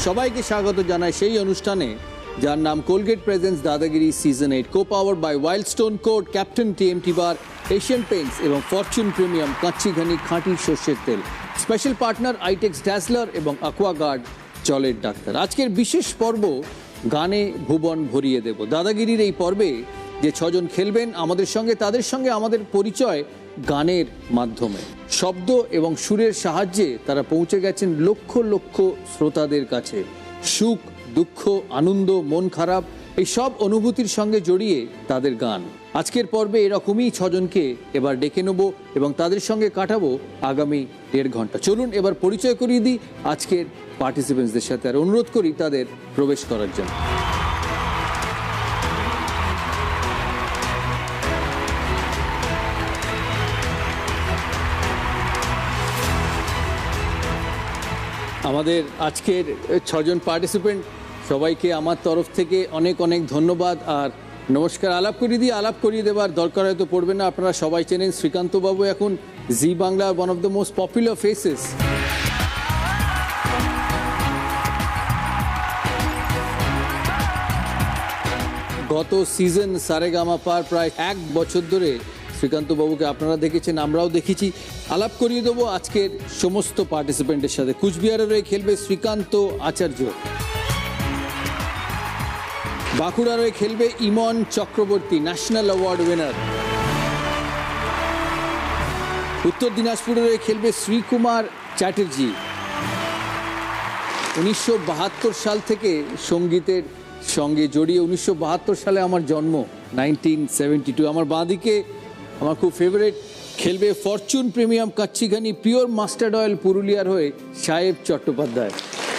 সবাইকে স্বাগত জানাই সেই অনুষ্ঠানে যার নাম Colgate presents Dadagiri season 8, co power by Wild Stone code, captain TMT bar, Asian Paints এবং ফরচুন প্রিমিয়াম কাচ্চিঘানি খাঁটি সর্ষের তেল। স্পেশাল পার্টনার আইটেক্স ড্যাজলার এবং অ্যাকোয়াগার্ড জলের ডাক্তার। আজকের বিশেষ পর্ব গানে ভুবন ভরিয়ে দেব। দাদাগিরির এই পর্বে যে ছজন খেলবেন আমাদের সঙ্গে, তাদের সঙ্গে আমাদের পরিচয় গানের মাধ্যমে। শব্দ এবং সুরের সাহায্যে তারা পৌঁছে গেছেন লক্ষ লক্ষ শ্রোতাদের কাছে। সুখ, দুঃখ, আনন্দ, মন খারাপ এই সব অনুভূতির সঙ্গে জড়িয়ে তাদের গান। আজকের পর্বে এরকমই ছজনকে এবার ডেকে নেব এবং তাদের সঙ্গে কাটাবো আগামী 1.5 ঘন্টা। চলুন এবার পরিচয় করিয়ে দিই আজকের পার্টিসিপেন্টসদের সাথে, আর অনুরোধ করি তাদের প্রবেশ করার জন্য। আমাদের আজকের 6জন পার্টিসিপেন্ট সবাইকে আমার তরফ থেকে অনেক অনেক ধন্যবাদ আর নমস্কার। আলাপ করিয়ে দেবার দরকার হয়তো পড়বে না, আপনারা সবাই চেনেন শ্রীকান্ত বাবু এখন জি বাংলার one of the most popular faces. গত সিজন সারেগামাপার প্রায় 1 বছর ধরে শ্রীকান্ত বাবুকে আপনারা দেখেছেন, আমরাও দেখেছি। আলাপ করিয়ে দেবো আজকের সমস্ত পার্টিসিপেন্টের সাথে। কুচবিহারের হয়ে খেলবে শ্রীকান্ত আচার্য, বাঁকুড়ার হয়ে খেলবে ইমন চক্রবর্তী, ন্যাশনাল অ্যাওয়ার্ড উইনার। উত্তর দিনাজপুরের হয়ে খেলবে শ্রীকুমার চ্যাটার্জি। 1972 সাল থেকে সঙ্গীতের সঙ্গে জড়িয়ে, 1972 সালে আমার জন্ম, 1972। আমার বাঁদিকে আমার খুব ফেভারিট খেলবে Fortune premium Kachighani pure mustard oil পুরুলিয়ার হয়ে সাহেব চট্টোপাধ্যায়,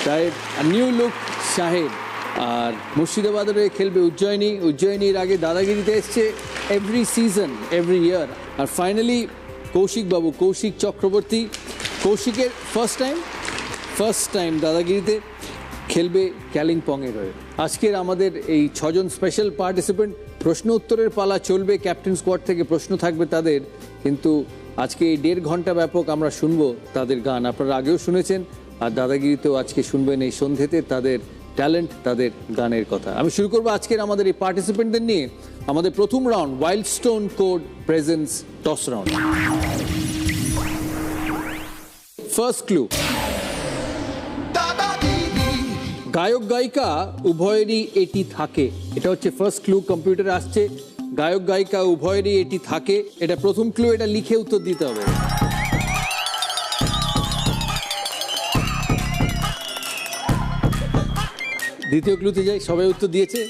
সাহেব নিউ লুক সাহেব। আর মুর্শিদাবাদের হয়ে খেলবে উজ্জয়িনীর আগে দাদাগিরিতে এসছে এভরি সিজন, এভরি ইয়ার। আর ফাইনালি কৌশিক চক্রবর্তী, কৌশিকের ফার্স্ট টাইম দাদাগিরিতে খেলবে কালিম্পংয়ের হয়ে। আজকের আমাদের এই 6জন স্পেশাল পার্টিসিপেন্ট, প্রশ্ন উত্তরের পালা চলবে, ক্যাপ্টেন স্কোয়াড থেকে প্রশ্ন থাকবে তাদের। কিন্তু আজকে এই 1.5 ঘন্টা ব্যাপক আমরা শুনবো তাদের গান। আপনারা আগেও শুনেছেন, আর দাদাগিরিতেও আজকে শুনবেন এই সন্ধ্যেতে তাদের ট্যালেন্ট, তাদের গানের কথা। আমি শুরু করবো আজকের আমাদের এই পার্টিসিপেন্টদের নিয়ে। আমাদের প্রথম round Wild Stone code presents toss round. First clue, গায়ক গায়িকা উভয়েরই এটি থাকে। এটা হচ্ছে ফার্স্ট ক্লু, কম্পিউটারে আসছে। গায়ক গায়িকা উভয়েরই এটি থাকে, এটা প্রথম ক্লু। এটা লিখে উত্তর দিতে হবে। দ্বিতীয় ক্লুতে যাই, সবাই উত্তর দিয়েছে।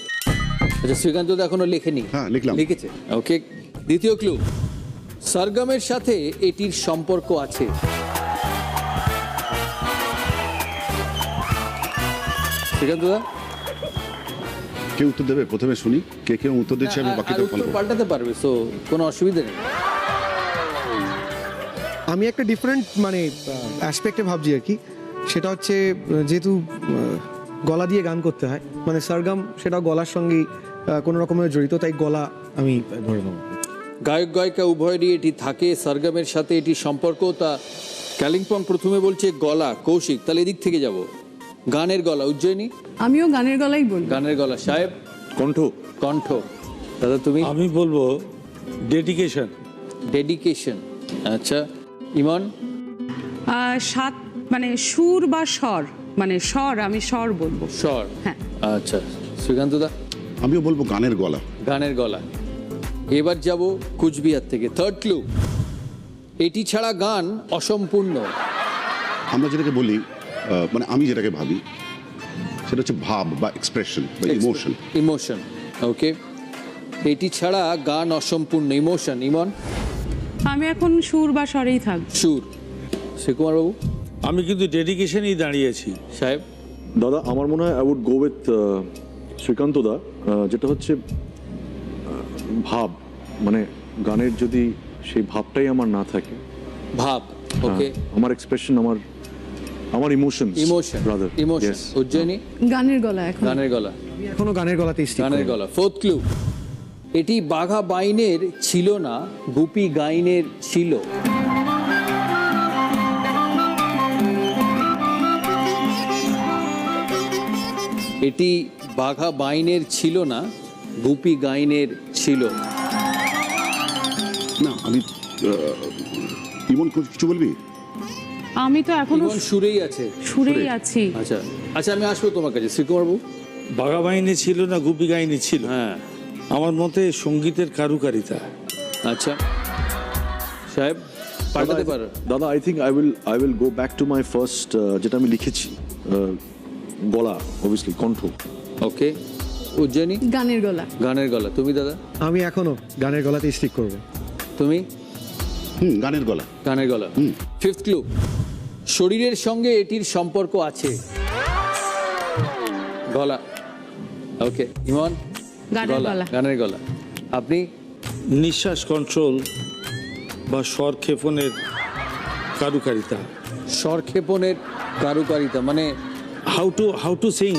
আচ্ছা, শ্রীকান্ত তো এখনো লেখেনি। হ্যাঁ, লিখলাম। লিখেছে, ওকে। দ্বিতীয় ক্লু, সরগমের সাথে এটির সম্পর্ক আছে। শ্রীকান্ত দা, কে উত্তর দেবে? প্রথমে শুনি কে উত্তর দিচ্ছে, আমি বাকিটা ফলো করব। পাল্টাতে পারবে, সো কোনো অসুবিধা নেই। আমি একটা ডিফারেন্ট অ্যাসপেক্টে ভাবছি আর কি। সেটা হচ্ছে যেহেতু গলা দিয়ে গান করতে হয়, সরগম সেটা গলার সঙ্গেই কোনো রকমের জড়িত, তাই গলা আমি ধরে নেব। গায়ক গায়িকা উভয়েরই এটি থাকে, সরগমের সাথে এটি সম্পর্ক। তা কালিম্পং প্রথমে বলছে গলা, কৌশিক, তাহলে এদিক থেকে যাব। গানের গলা উজ্জয়িনী, আমিও গানের গলাই বলবো। গানের গলা সাহেব, কণ্ঠ। দাদা তুমি? আমি বলবো ডেডিকেশন। আচ্ছা, ইমন? সুর বা স্বর, স্বর, আমি স্বর বলবো। স্বর, হ্যাঁ। আচ্ছা, শ্রীকান্ত দা? আমিও বলবো গানের গলা। গানের গলা। এবার যাব কুচবিহার থেকে। থার্ড ক্লু, এটি ছাড়া গান অসম্পূর্ণ। আমরা যেটাকে বলি, আমি যেটাকে ভাবি সেটা হচ্ছে ভাব বা এক্সপ্রেশন বা ইমোশন। ওকে, এটি ছাড়া গান অসম্পূর্ণ, ইমোশন। ইমন? আমি এখন সুর বা স্বরেই থাকবো। সুর। শ্রীকুমার বাবু? আমি কিন্তু ডেডিকেশনই দাঁড়িয়েছি। সাহেব? দাদা, আমার মনে হয় I would go with Srikanta da, যেটা হচ্ছে ভাব, গানের যদি সেই ভাবটাই আমার না থাকে, ভাব। ওকে, আমার এক্সপ্রেশন, আমার ইমোশন। উজ্জয়িনী? গানের গলা। এখন গানের গলা। এখনো গানের গলাতেই stick গানের করি। গলা। ফোর্থ ক্লু, এটি বাঘা বাইনের ছিল না, গুপি গাইনের ছিল। এটি বাঘা বাইনের ছিল না, গুপি গাইনের ছিল। না আমি ইমন কিছু বলবি? আমি তো এখনো ইমন সুরেই আছে। সুরেই আছি। আচ্ছা আচ্ছা, আমি আসবো তোমার কাছে শ্রীকুমার বাবু। বাঘা বাহিনী ছিল না, গুপি গাইনি ছিল। হ্যাঁ, আমার মতে সঙ্গীতের কারুকারিতা। আচ্ছা সাহেব পাল্টাতে পারো। দাদা I think I will go back to my first, যেটা আমি লিখেছি, গলা, অবভিয়াসলি কণ্ঠ। ওকে, উজ্জয়িনী গানের গলা। গানের গলা। তুমি দাদা? আমি এখনো গানের গলাতেই স্টিক করবো। তুমি? গানের গলা। গানের গলা। ফিফথ ক্লু, শরীরের সঙ্গে এটির সম্পর্ক আছে। গলা। ওকে, ইমন? গানের গলা। গানের গলা। আপনি? নিঃশ্বাস কন্ট্রোল বা স্বর ক্ষেপণের কারুকারিতা। স্বরক্ষেপণের কারুকারিতা মানে হাউ টু সিং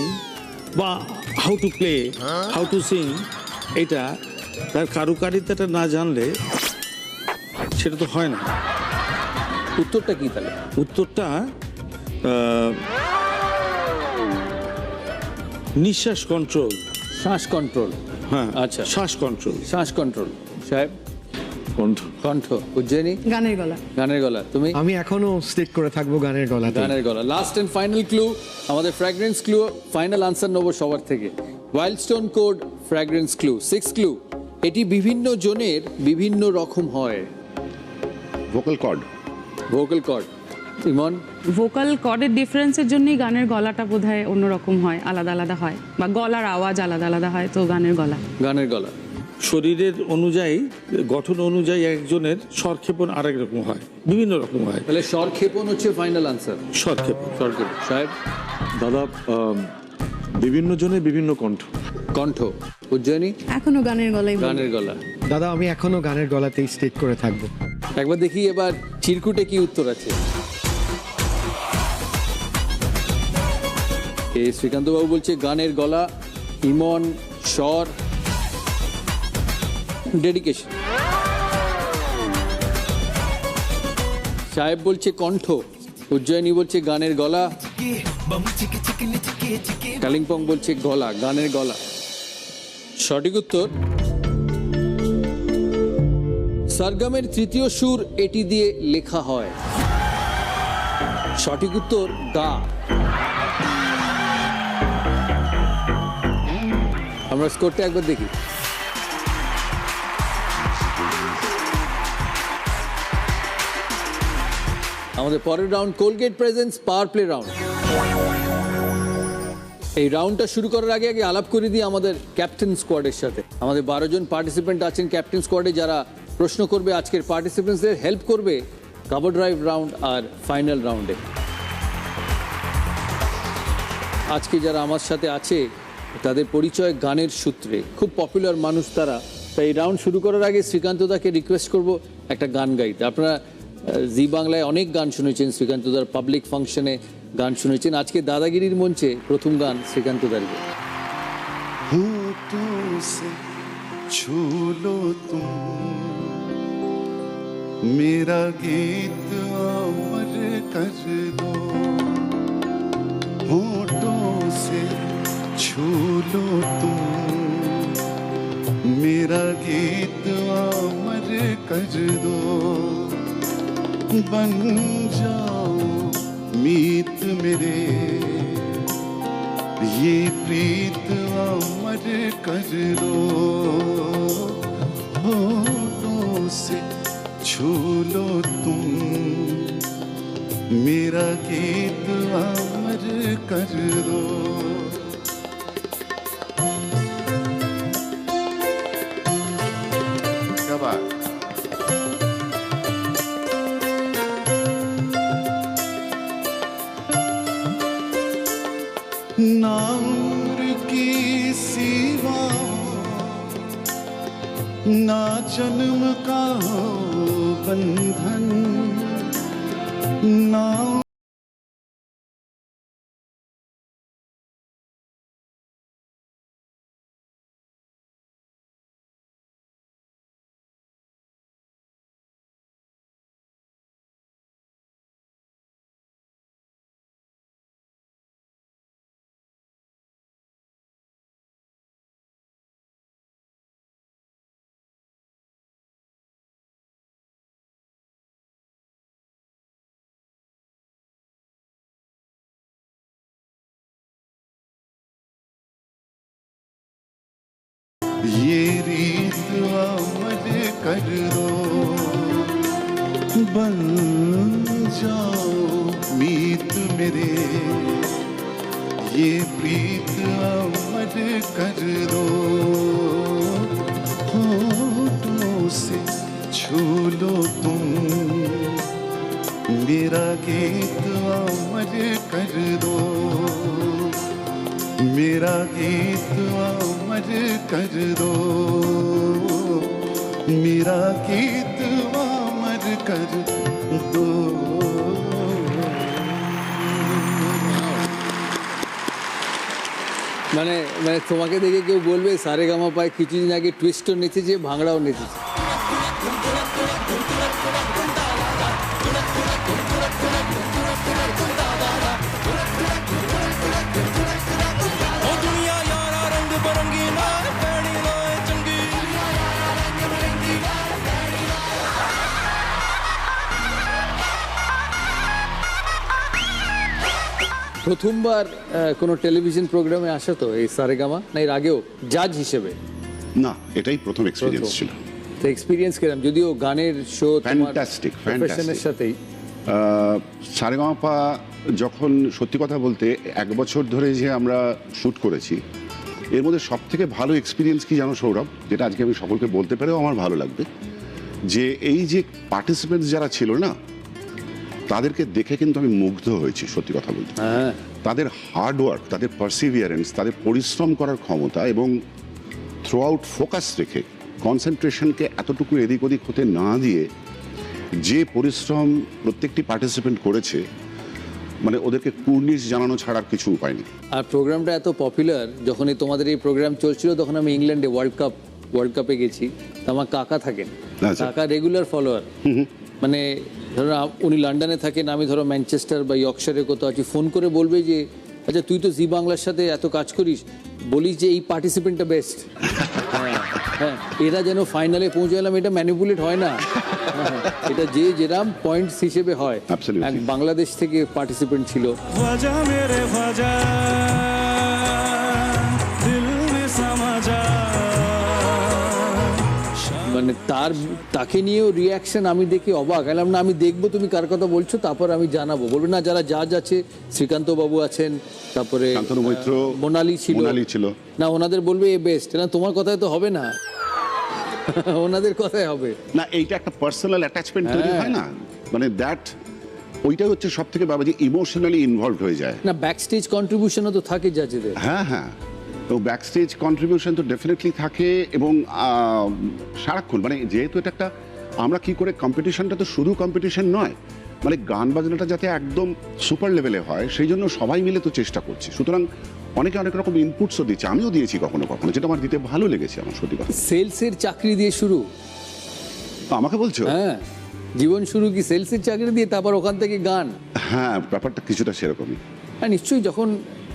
বা how to play, how to Singh, এটা তার কারুকারিতাটা না জানলে সেটা তো হয় না। উত্তরটা কি তাহলে? উত্তরটা নিঃশ্বাস কন্ট্রোল। শ্বাস কন্ট্রোল। হ্যাঁ, আচ্ছা, শ্বাস কন্ট্রোল। শ্বাস কন্ট্রোল। সাহেব? কণ্ঠ। কণ্ঠ। উজ্জয়িনী? গানের গলা। গানের গলা। তুমি? আমি এখনো স্টিক করে থাকবো গানের গলাতে। গানের গলা। লাস্ট এন্ড ফাইনাল ক্লু, আমাদের ফ্র্যাগ্রেন্স ক্লু। ফাইনাল আনসার নেবো সবার থেকে। Wild Stone code fragrance clue. Six clue, এটি বিভিন্ন জনের বিভিন্ন রকম হয়। Vocal cord. Vocal cord. Iman? Vocal কর্ডের ডিফারেন্সের জন্যই গানের গলাটা বোধহয় অন্যরকম হয়, আলাদা আলাদা হয়, বা গলার আওয়াজ আলাদা আলাদা হয়, তো গানের গলা। গানের গলা। শরীরের অনুযায়ী, গঠন অনুযায়ী একজনের স্বরক্ষেপণ আরেক রকম হয়, বিভিন্ন রকম হয়। তাহলে স্বরক্ষেপণ হচ্ছে ফাইনাল আনসার। স্বরক্ষেপণ। স্বরক্ষেপণ। সাহেব? দাদা বিভিন্ন জনের বিভিন্ন কণ্ঠ। কণ্ঠ। উজ্জয়িনী? এখনো গানের গলাই। গানের গলা। দাদা আমি এখনো গানের গলাতেই স্টিক করে থাকবো। একবার দেখি এবার চিরকুটে কি উত্তর আছে। এই শ্রীকান্ত বাবু বলছে গানের গলা, ইমন স্বর, ডেডিকেশন। সাহেব বলছে কণ্ঠ, উজ্জয়িনী বলছে গানের গলা, কালিম্পং বলছে গলা, গানের গলা। সঠিক উত্তর সরগমের তৃতীয় সুর এটি দিয়ে লেখা হয়। সঠিক উত্তর গা। আমরা স্কোরটা একবার দেখি। আমাদের পরের round Colgate presents power play round. এই রাউন্ডটা শুরু করার আগে আলাপ করে দিই আমাদের ক্যাপ্টেন স্কোয়াডের সাথে। আমাদের 12 জন পার্টিসিপেন্ট আছেন ক্যাপ্টেন স্কোয়াডে, যারা প্রশ্ন করবে, আজকের পার্টিসিপেন্টসদের হেল্প করবে কভার ড্রাইভ রাউন্ড আর ফাইনাল রাউন্ডে। আজকে যারা আমার সাথে আছে তাদের পরিচয় গানের সূত্রে, খুব পপুলার মানুষ তারা। তাই এই রাউন্ড শুরু করার আগে শ্রীকান্তদাকে রিকোয়েস্ট করব একটা গান গাইতে। আপনারা জি বাংলায় অনেক গান শুনেছেন, শ্রীকান্তদার পাবলিক ফাংশনে গান শুনেছেন। আজকে দাদাগিরির মঞ্চে প্রথম গান শ্রীকান্তদার। होठों से छू लो तुम मेरा गीत अमर कर दो, होठों से छू लो तुम मेरा गीत अमर कर दो, बन जाओ मीत मेरे ये प्रीत अमर कर दो, होठों से छू लो तुम मेरा गीत अमर कर दो। क्या बात। ना उम्र की सिवा ना जन्म का हो बंधन, ना कर दो, बन जाओ मीत मेरे, ये प्रीत अमर कर दो, होठों से छू लो तुम, मेरा गीत अमर कर दो, मेरा गीत अमर कर दो, मेरा गीत अमर कर दो। মানে মানে তোমাকে দেখে কেউ বলবে সারেগামা পায় কিছুদিন আগে টুইস্টও নেচেছে, ভাঙড়াও নেচেছে। প্রথমবার কোনো টেলিভিশন প্রোগ্রামে আসা তো এই সারেগামা, না এর আগেও জাজ হিসেবে? না, এটাই প্রথম এক্সপিরিয়েন্স ছিল। তো এক্সপিরিয়েন্স কিরকম, যদিও গানের শো Fantastic, প্রফেশনের সাথেই? সারেগামাপা যখন সত্যি কথা বলতে 1 বছর ধরে যে আমরা শ্যুট করেছি, এর মধ্যে সব থেকে ভালো এক্সপিরিয়েন্স কি জানো সৌরভ, যেটা আজকে আমি সকলকে বলতে পেরেও আমার ভালো লাগবে, যে এই যে পার্টিসিপেন্টস যারা ছিল না, তাদেরকে দেখে কিন্তু আমি মুগ্ধ হয়েছি সত্যি কথা বলতে। হ্যাঁ, তাদের হার্ডওয়ার্ক, তাদের পারসিভিয়ারেন্স, তাদের পরিশ্রম করার ক্ষমতা এবং থ্রু আউট ফোকাস রেখে কনসেন্ট্রেশনকে এতটুকু এদিক ওদিক হতে না দিয়ে যে পরিশ্রম প্রত্যেকটি পার্টিসিপেন্ট করেছে, মানে ওদেরকে কুর্নিশ জানানো ছাড়া আর কিছু উপায় নেই। আর প্রোগ্রামটা এত পপুলার, যখন এই তোমাদের এই প্রোগ্রাম চলছিল তখন আমি ইংল্যান্ডে ওয়ার্ল্ড কাপে গেছি। তো আমার কাকা থাকেন, আচ্ছা। কাকা রেগুলার ফলোয়ার। মানে ধরো উনি লন্ডনে থাকেন, আমি ধরো ম্যানচেস্টার বা ইয়র্কশারে কোথাও আছি, ফোন করে বলবে যে আচ্ছা তুই তো জি বাংলার সাথে এত কাজ করিস, বলিস যে এই পার্টিসিপেন্টটা বেস্ট। হ্যাঁ, এরা যেন ফাইনালে পৌঁছে গেলাম, এটা ম্যানিপুলেট হয় না। এটা যে যেরাম পয়েন্টস হিসেবে হয়। Absolutely. এক বাংলাদেশ থেকে পার্টিসিপেন্ট ছিল। মানে তাকে নিয়েও রিয়াকশন আমি দেখে অবাক এলাম। না, আমি দেখবো তুমি কার কথা বলছো, তারপর আমি জানাবো। বলবে না, যারা জাজ আছে, শ্রীকান্ত বাবু আছেন, তারপরে শান্তনু মৈত্র, মোনালি ছিল না, ওনাদের বলবে এ বেস্ট। না, তোমার কথায় তো হবে না, ওনাদের কথাই হবে। না, এইটা একটা পার্সোনাল অ্যাটাচমেন্ট তৈরি হয় না, মানে দ্যাট ওইটাই হচ্ছে সব থেকে বাবা, যে ইমোশনালি ইনভলভ হয়ে যায়। না, ব্যাক স্টেজ কন্ট্রিবিউশনও তো থাকে জাজেদের। হ্যাঁ হ্যাঁ, তো ব্যাক স্টেজ কন্ট্রিবিউশন তো ডেফিনেটলি থাকে, এবং সারাক্ষণ মানে যেহেতু এটা একটা, আমরা কি করে কম্পিটিশনটা তো শুধু কম্পিটিশন নয়, মানে গান বাজনাটা যাতে একদম সুপার লেভেলে হয় সেই জন্য সবাই মিলে তো চেষ্টা করছি। সুতরাং অনেকে অনেক রকম ইনপুটসও দিচ্ছে, আমিও দিয়েছি কখনো কখনো, যেটা আমার দিতে ভালো লেগেছে। আমার সত্যি কথা, সেলসের চাকরি দিয়ে শুরু। আমাকে বলছো? হ্যাঁ, জীবন শুরু কি সেলসের চাকরি দিয়ে, তারপর ওখান থেকে গান? হ্যাঁ, ব্যাপারটা কিছুটা সেরকমই। হ্যাঁ, নিশ্চয়ই। যখন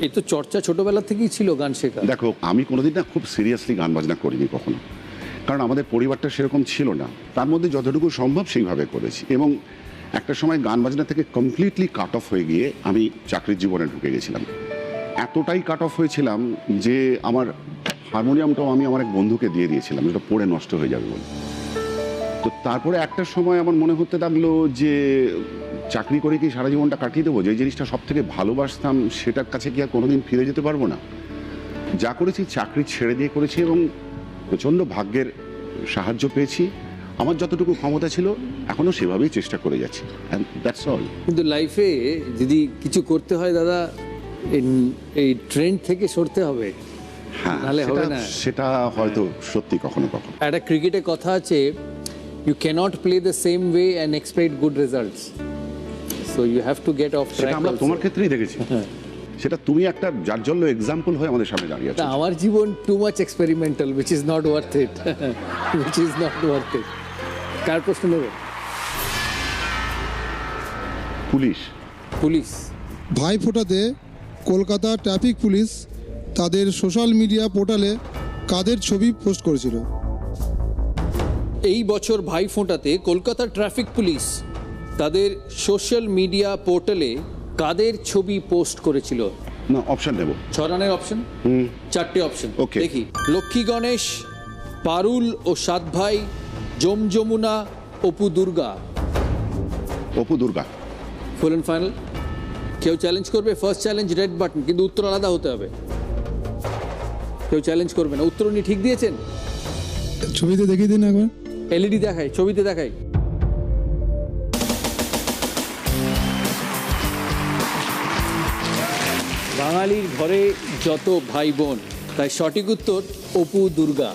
এই তো চর্চা ছোটবেলা থেকেই ছিল গান শেখা। দেখো, আমি কোনোদিন না খুব সিরিয়াসলি গান বাজনা করিনি কখনো, কারণ আমাদের পরিবারটা সেরকম ছিল না। তার মধ্যে যতটুকু সম্ভব সেইভাবে করেছি, এবং একটা সময় গান বাজনা থেকে কমপ্লিটলি কাট অফ হয়ে গিয়ে আমি চাকরির জীবনে ঢুকে গেছিলাম। এতটাই কাট অফ হয়েছিলাম যে আমার হারমোনিয়ামটাও আমি আমার এক বন্ধুকে দিয়ে দিয়েছিলাম, যেটা পড়ে নষ্ট হয়ে যাবে বলে। তো তারপরে একটা সময় আমার মনে হতে লাগলো যে চাকরি করে কি সারা জীবনটা কাটিয়ে দেবো? যে জিনিসটা সব থেকে ভালোবাসতাম সেটার কাছে কি আর কোনোদিন ফিরে যেতে পারবো না? যা করেছি চাকরি ছেড়ে দিয়ে করেছি, এবং প্রচণ্ড ভাগ্যের সাহায্য পেয়েছি। আমার যতটুকু ক্ষমতা ছিল এখনো সেভাবেই চেষ্টা করে যাচ্ছি, অ্যান্ড দ্যাটস অল। কিন্তু লাইফে যদি কিছু করতে হয় দাদা, এই ট্রেন্ড থেকে সরতে হবে, হ্যাঁ, নাহলে হবে না। সেটা হয়তো সত্যি কখনো কখনো। একটা ক্রিকেটে কথা আছে, you cannot play the same way and expect good results, so you have to get off সেটা ট্র্যাক। আমরা তোমার ক্ষেত্রেই দেখেছি, সেটা তুমি একটা জাজ্জল্য এক্সাম্পল হয়ে আমাদের সামনে দাঁড়িয়ে আছো। আমার জীবন too much experimental, which is not worth it, which is not worth it. কার প্রশ্ন নেব? পুলিশ। ভাইফোঁটাতে কলকাতা ট্রাফিক পুলিশ তাদের সোশ্যাল মিডিয়া পোর্টালে কাদের ছবি পোস্ট করেছিল? এই বছর ভাইফোঁটাতে কলকাতা ট্রাফিক পুলিশ তাদের সোশ্যাল মিডিয়া পোর্টালে কাদের ছবি পোস্ট করেছিল? না, অপশন নেব। 6 রানের অপশন, 4টে অপশন। Okay. দেখি, লক্ষ্মী গণেশ, পারুল ও সাত ভাই, Jamuna, Apu Durga. Apu Durga. Full and final? কেউ চ্যালেঞ্জ করবে? ফার্স্ট চ্যালেঞ্জ রেড বাটন, কিন্তু উত্তর আলাদা হতে হবে। কেউ চ্যালেঞ্জ করবে না। উত্তর উনি ঠিক দিয়েছেন? ছবিতে দেখিয়ে দিন একবার। এলইডি দেখাই, ছবিতে দেখাই। বাঙালির ঘরে যত ভাই বোন, তাই সঠিক উত্তর অপু দুর্গা।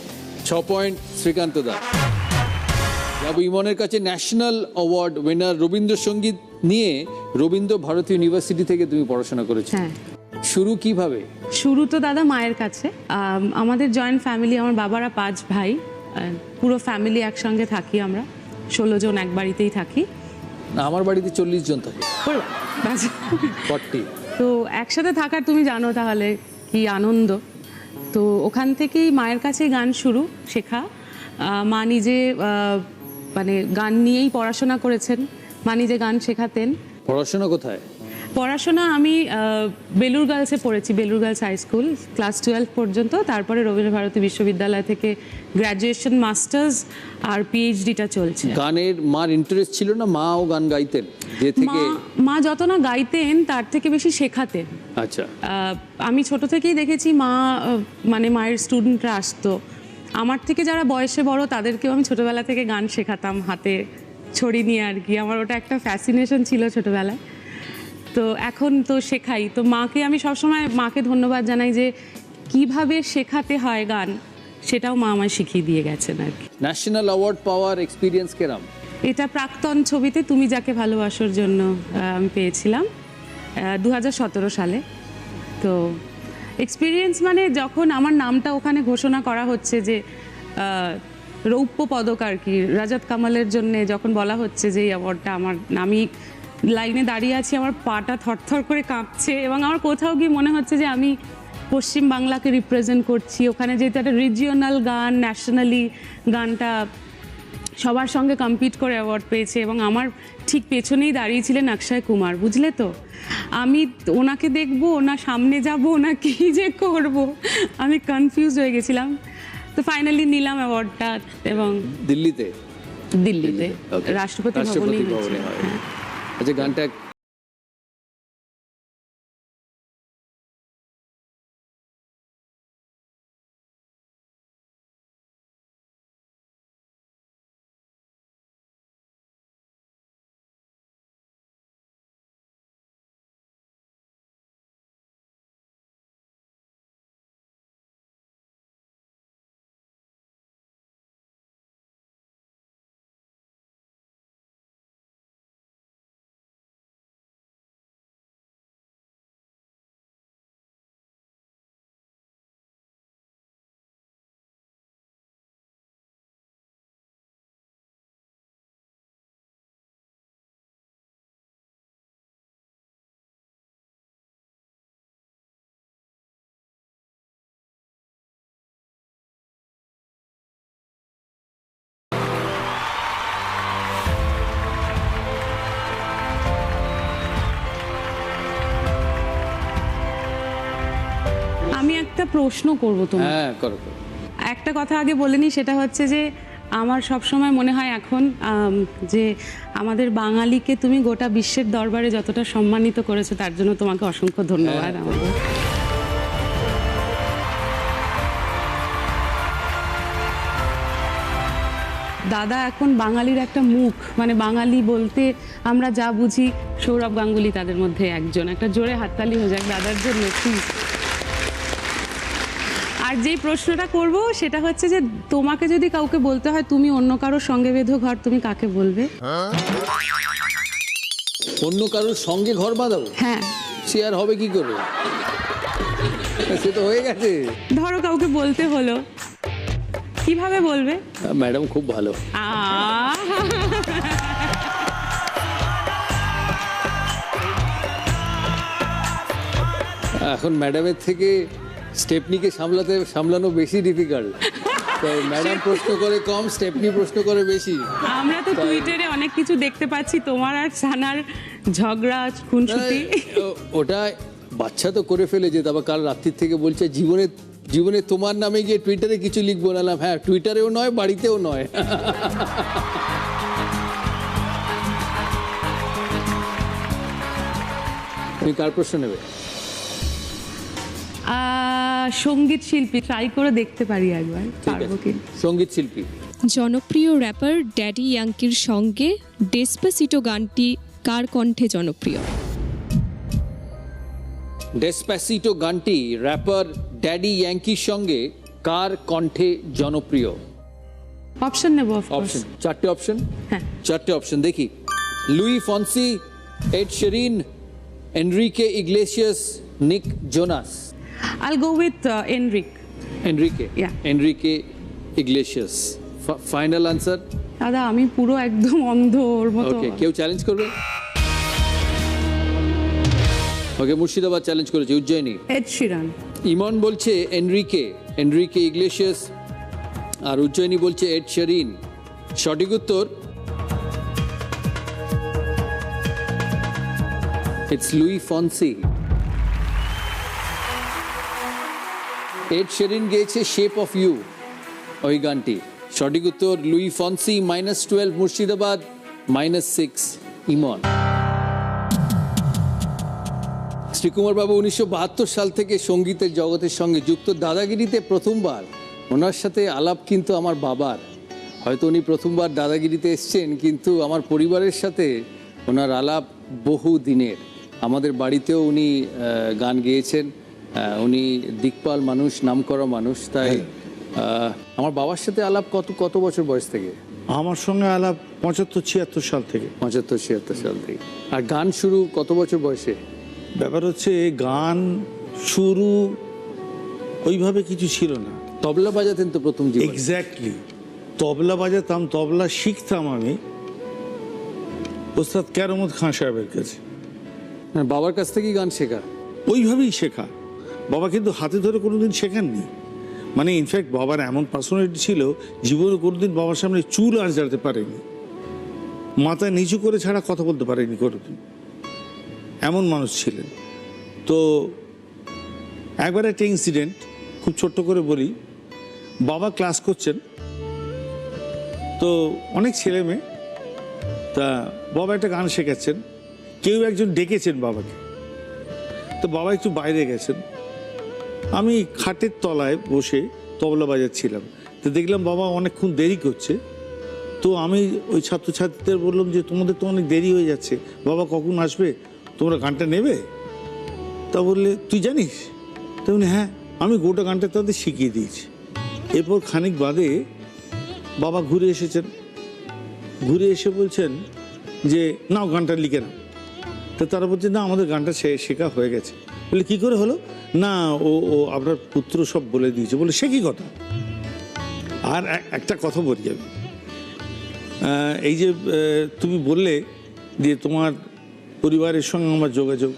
6 পয়েন্ট শ্রীকান্ত দা। যাবো ইমনের কাছে। ন্যাশনাল অ্যাওয়ার্ড উইনার রবীন্দ্রসঙ্গীত নিয়ে রবীন্দ্র ভারতী ইউনিভার্সিটি থেকে তুমি পড়াশোনা করেছো। হ্যাঁ। শুরু কিভাবে? শুরু তো দাদা মায়ের কাছে। আমাদের জয়েন্ট ফ্যামিলি, আমার বাবারা 5 ভাই, পুরো ফ্যামিলি একসঙ্গে থাকি আমরা, 16 জন এক বাড়িতেই থাকি। না, আমার বাড়িতে 40 জন থাকে। ব্যাস। 40। তো একসাথে থাকার তুমি জানো তাহলে কি আনন্দ। তো ওখান থেকেই মায়ের কাছে গান শুরু শেখা। মা নিজে মানে গান নিয়েই পড়াশোনা করেছেন, মা নিজে গান শেখাতেন। পড়াশোনা কোথায়? পড়াশোনা আমি বেলুর গার্লসে পড়েছি, Belur girls high school, class 12 পর্যন্ত। তারপরে রবীন্দ্রভারতী বিশ্ববিদ্যালয় থেকে গ্র্যাজুয়েশন, মাস্টার্স আর পিএইচডিটা চলছে। গানের মার ইন্টারেস্ট ছিল না? মাও গান গাইতেন যে থেকে? মা যত না গাইতেন তার থেকে বেশি শেখাতেন। আচ্ছা। আমি ছোট থেকেই দেখেছি মা মানে মায়ের স্টুডেন্টরা আসতো আমার থেকে, যারা বয়সে বড় তাদেরকেও আমি ছোটবেলা থেকে গান শেখাতাম হাতে ছড়ি নিয়ে আর কি। আমার ওটা একটা ফ্যাসিনেশন ছিল ছোটবেলায়। তো এখন তো শেখাই। তো মাকে আমি সবসময় মাকে ধন্যবাদ জানাই যে কিভাবে শেখাতে হয় গান, সেটাও মা আমায় শিখিয়ে দিয়ে গেছেন আর কি। ন্যাশনাল অ্যাওয়ার্ড পাওয়ার এক্সপিরিয়েন্স কেরাম? এটা প্রাক্তন ছবিতে তুমি যাকে ভালোবাসার জন্য আমি পেয়েছিলাম 2017 সালে। তো এক্সপিরিয়েন্স মানে যখন আমার নামটা ওখানে ঘোষণা করা হচ্ছে যে রৌপ্য পদক আর কি, রাজাত কামালের জন্য যখন বলা হচ্ছে যে এই অ্যাওয়ার্ডটা আমার, আমি লাইনে দাঁড়িয়ে আছি, আমার পাটা থরথর করে কাঁপছে এবং আমার কোথাও গিয়ে মনে হচ্ছে যে আমি পশ্চিম বাংলাকে রিপ্রেজেন্ট করছি। ওখানে যেহেতু একটা রিজিওনাল গান, ন্যাশনালি গানটা সবার সঙ্গে কম্পিট করে অ্যাওয়ার্ড পেয়েছে এবং আমার ঠিক পেছনেই দাঁড়িয়েছিলেন অক্ষয় কুমার, বুঝলে তো। আমি ওনাকে দেখবো না সামনে যাব না কি যে করব, আমি কনফিউজ হয়ে গেছিলাম। তো ফাইনালি নিলাম অ্যাওয়ার্ডটা এবং দিল্লিতে Okay. রাষ্ট্রপতি রাষ্ট্রপতি ভবনেই ভবনে হয়। হয়েছে। আচ্ছা, গানটা আমি একটা প্রশ্ন করব তোমার। হ্যাঁ, করো। একটা কথা আগে বলেনি, সেটা হচ্ছে যে আমার সব সময় মনে হয় এখন যে আমাদের বাঙালিকে তুমি গোটা বিশ্বের দরবারে যতটা সম্মানিত করেছো তার জন্য তোমাকে অসংখ্য ধন্যবাদ। আমাদের দাদা এখন বাঙালির একটা মুখ, মানে বাঙালি বলতে আমরা যা বুঝি, সৌরভ গাঙ্গুলি তাদের মধ্যে একজন। একটা জোরে হাততালি হয়ে যাক দাদার জন্য প্লিজ। আর যেই প্রশ্নটা করব সেটা হচ্ছে যে তোমাকে যদি কাউকে বলতে হয় তুমি অন্য কারোর সঙ্গে বেঁধো ঘর, তুমি কাকে বলবে? অন্য কারোর সঙ্গে ঘর বাঁধাবো? হ্যাঁ। সে আর হবে কি করে? সে তো হয়ে গেছে। ধরো কাউকে বলতে হলো, কিভাবে বলবে? ম্যাডাম খুব ভালো। এখন ম্যাডামের থেকে স্টেপনিকে সামলানো বেশি ডিফিকাল্ট। তো ম্যাডাম প্রশ্ন করে কম, স্টেপনি প্রশ্ন করে বেশি। আমরা তো টুইটারে অনেক কিছু দেখতে পাচ্ছি, তোমার আর সানার ঝগড়া, খুনসুটি। ওটা বাচ্চা তো করে ফেলে যে, তারপর কাল রাত্রির থেকে বলছে জীবনে জীবনে তোমার নামে গিয়ে টুইটারে কিছু লিখবো না, হ্যাঁ টুইটারেও নয়, বাড়িতেও নয়। তুমি কার প্রশ্ন নেবে? সঙ্গীত শিল্পী ট্রাই করে দেখতে পারি একবার, ঠিক পারবো আছে, কি? সঙ্গীত শিল্পী। জনপ্রিয় র্যাপার ড্যাডি ইয়াঙ্কির সঙ্গে ডেসপাসিটো গানটি কার কণ্ঠে জনপ্রিয়? ডেসপ্যাসিটো গানটি র্যাপার ড্যাডি ইয়াঙ্কির সঙ্গে কার কণ্ঠে জনপ্রিয়? অপশন নেব, অপশন, চারটে অপশন। হ্যাঁ। চারটে অপশন দেখি। Luis Fonsi, Ed Sheeran, Enrique Iglesias, Nick Jonas. I'll go with Enrique. Enrique, Yeah. Enrique Iglesias. Final answer? দাদা আমি পুরো একদম অন্ধ ওর মতো। ওকে, কেউ চ্যালেঞ্জ করবে? ওকে, মুর্শিদাবাদ চ্যালেঞ্জ করেছে, উজ্জয়িনী। Ed Sheeran. ইমন বলছে এনরিকে ইগলেসিয়াস, আর উজ্জয়িনী বলছে এড শেরিন। সঠিক উত্তর it's Luis Fonsi. Ed Sherin গেয়েছে শেপ অফ ইউ, ওই গানটি। সঠিক উত্তর লুই ফন্সি। -12 মুর্শিদাবাদ, -6 ইমন। শ্রীকুমার বাবু 1972 সাল থেকে সঙ্গীতের জগতের সঙ্গে যুক্ত। দাদাগিরিতে প্রথমবার ওনার সাথে আলাপ কিন্তু আমার বাবার। হয়তো উনি প্রথমবার দাদাগিরিতে এসছেন, কিন্তু আমার পরিবারের সাথে ওনার আলাপ বহু দিনের। আমাদের বাড়িতেও উনি গান গেয়েছেন। উনি দিকপাল মানুষ, নামকরা মানুষ। তাই আমার বাবার সাথে আলাপ কত বছর বয়স থেকে? আমার সঙ্গে আলাপ 75-76 সাল থেকে। 75-76 সাল থেকে। আর গান শুরু কত বছর বয়সে? ব্যাপার হচ্ছে গান শুরু ওইভাবে কিছু ছিল না। তবলা বাজাতেন তো প্রথম জীবনে? এক্স্যাক্টলি, তবলা বাজাতাম, তবলা শিখতাম আমি ওস্তাদ কেরামত খান সাহেবের কাছে। বাবার কাছ থেকেই গান শেখা? ওইভাবেই শেখা। বাবা কিন্তু হাতে ধরে কোনোদিন শেখাননি। মানে ইনফ্যাক্ট বাবার এমন পার্সোনালিটি ছিল, জীবনে কোনোদিন বাবার সামনে চুল আঁচড়াতে পারেনি, মাথা নিচু করে ছাড়া কথা বলতে পারেনি কোনোদিন, এমন মানুষ ছিলেন। তো একবার একটা ইনসিডেন্ট খুব ছোট্ট করে বলি। বাবা ক্লাস করছেন, তো অনেক ছেলে মেয়ে, তা বাবা একটা গান শেখাচ্ছেন, কেউ একজন ডেকেছেন বাবাকে, তো বাবা একটু বাইরে গেছেন। আমি খাটের তলায় বসে তবলা বাজাচ্ছিলাম, তো দেখলাম বাবা অনেকক্ষণ দেরি করছে। তো আমি ওই ছাত্রছাত্রীদের বললাম যে তোমাদের তো অনেক দেরি হয়ে যাচ্ছে, বাবা কখন আসবে, তোমরা গানটা নেবে? তা বললে তুই জানিস? তা বলি হ্যাঁ, আমি গোটা গানটা তাদের শিখিয়ে দিয়েছি। এরপর খানিক বাদে বাবা ঘুরে এসেছেন, ঘুরে এসে বলছেন যে নাও গানটা লিখে নাও। তো তারা বলছে না, আমাদের গানটা শেখা হয়ে গেছে। বলে কি করে হলো? না, ও আপনার পুত্র সব বলে দিয়েছে। বলে সে কি কথা? আর একটা কথা বলি আমি, এই যে তুমি বললে যে তোমার পরিবারের সঙ্গে আমার যোগাযোগ,